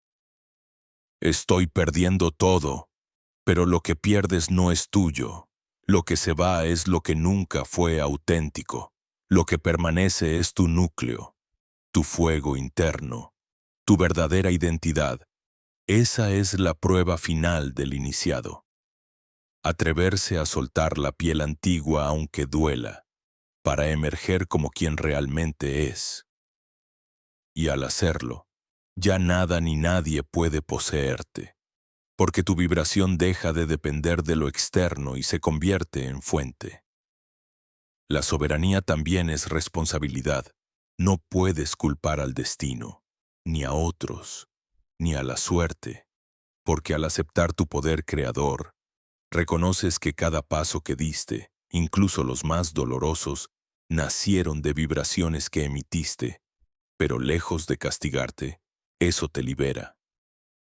estoy perdiendo todo, pero lo que pierdes no es tuyo. Lo que se va es lo que nunca fue auténtico. Lo que permanece es tu núcleo, tu fuego interno, tu verdadera identidad. Esa es la prueba final del iniciado. Atreverse a soltar la piel antigua aunque duela, para emerger como quien realmente es. Y al hacerlo, ya nada ni nadie puede poseerte, porque tu vibración deja de depender de lo externo y se convierte en fuente. La soberanía también es responsabilidad. No puedes culpar al destino, ni a otros, ni a la suerte, porque al aceptar tu poder creador, reconoces que cada paso que diste, incluso los más dolorosos, nacieron de vibraciones que emitiste, pero lejos de castigarte, eso te libera.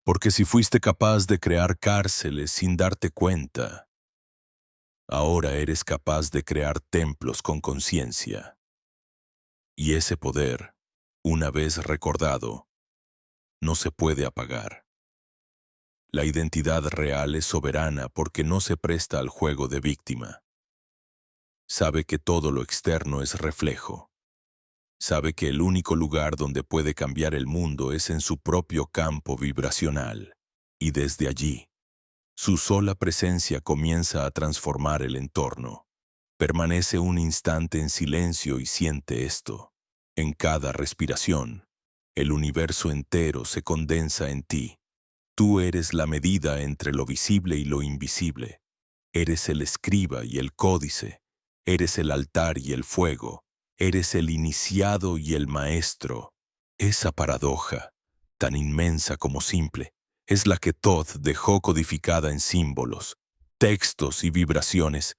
Porque si fuiste capaz de crear cárceles sin darte cuenta, ahora eres capaz de crear templos con conciencia. Y ese poder, una vez recordado, no se puede apagar. La identidad real es soberana porque no se presta al juego de víctima. Sabe que todo lo externo es reflejo. Sabe que el único lugar donde puede cambiar el mundo es en su propio campo vibracional. Y desde allí, Su sola presencia comienza a transformar el entorno. Permanece un instante en silencio y siente esto. En cada respiración, el universo entero se condensa en ti. Tú eres la medida entre lo visible y lo invisible. Eres el escriba y el códice. Eres el altar y el fuego. Eres el iniciado y el maestro. Esa paradoja, tan inmensa como simple, es la que Thoth dejó codificada en símbolos, textos y vibraciones,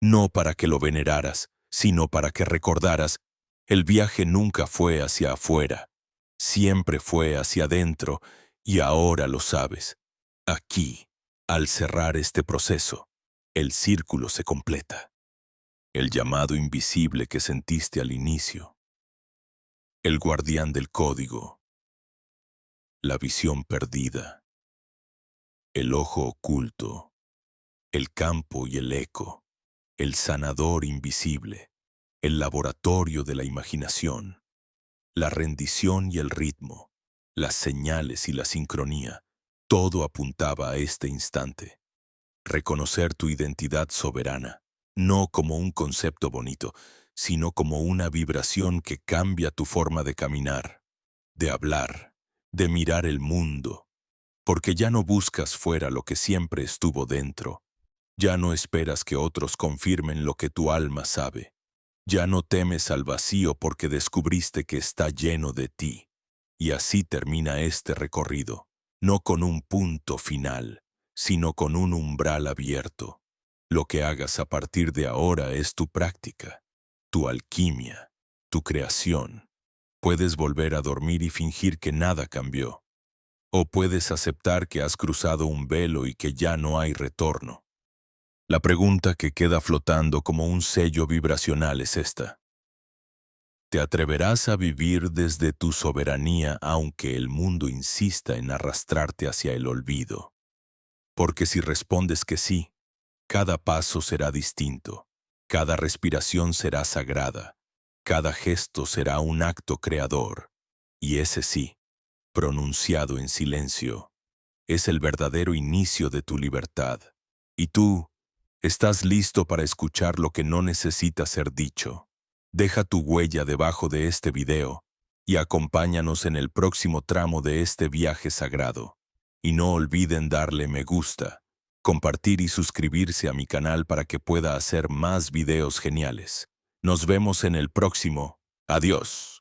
no para que lo veneraras, sino para que recordaras, el viaje nunca fue hacia afuera, siempre fue hacia adentro, y ahora lo sabes. Aquí, al cerrar este proceso, el círculo se completa. El llamado invisible que sentiste al inicio, el guardián del código, la visión perdida, el ojo oculto, el campo y el eco, el sanador invisible, el laboratorio de la imaginación, la rendición y el ritmo, las señales y la sincronía, todo apuntaba a este instante. Reconocer tu identidad soberana, no como un concepto bonito, sino como una vibración que cambia tu forma de caminar, de hablar, de mirar el mundo, porque ya no buscas fuera lo que siempre estuvo dentro, ya no esperas que otros confirmen lo que tu alma sabe, ya no temes al vacío porque descubriste que está lleno de ti. Y así termina este recorrido, no con un punto final, sino con un umbral abierto. Lo que hagas a partir de ahora es tu práctica, tu alquimia, tu creación. Puedes volver a dormir y fingir que nada cambió. O puedes aceptar que has cruzado un velo y que ya no hay retorno. La pregunta que queda flotando como un sello vibracional es esta. ¿Te atreverás a vivir desde tu soberanía aunque el mundo insista en arrastrarte hacia el olvido? Porque si respondes que sí, cada paso será distinto, cada respiración será sagrada, cada gesto será un acto creador, y ese sí, pronunciado en silencio, es el verdadero inicio de tu libertad. Y tú, estás listo para escuchar lo que no necesita ser dicho. Deja tu huella debajo de este video y acompáñanos en el próximo tramo de este viaje sagrado. Y no olviden darle me gusta, compartir y suscribirse a mi canal para que pueda hacer más videos geniales. Nos vemos en el próximo. Adiós.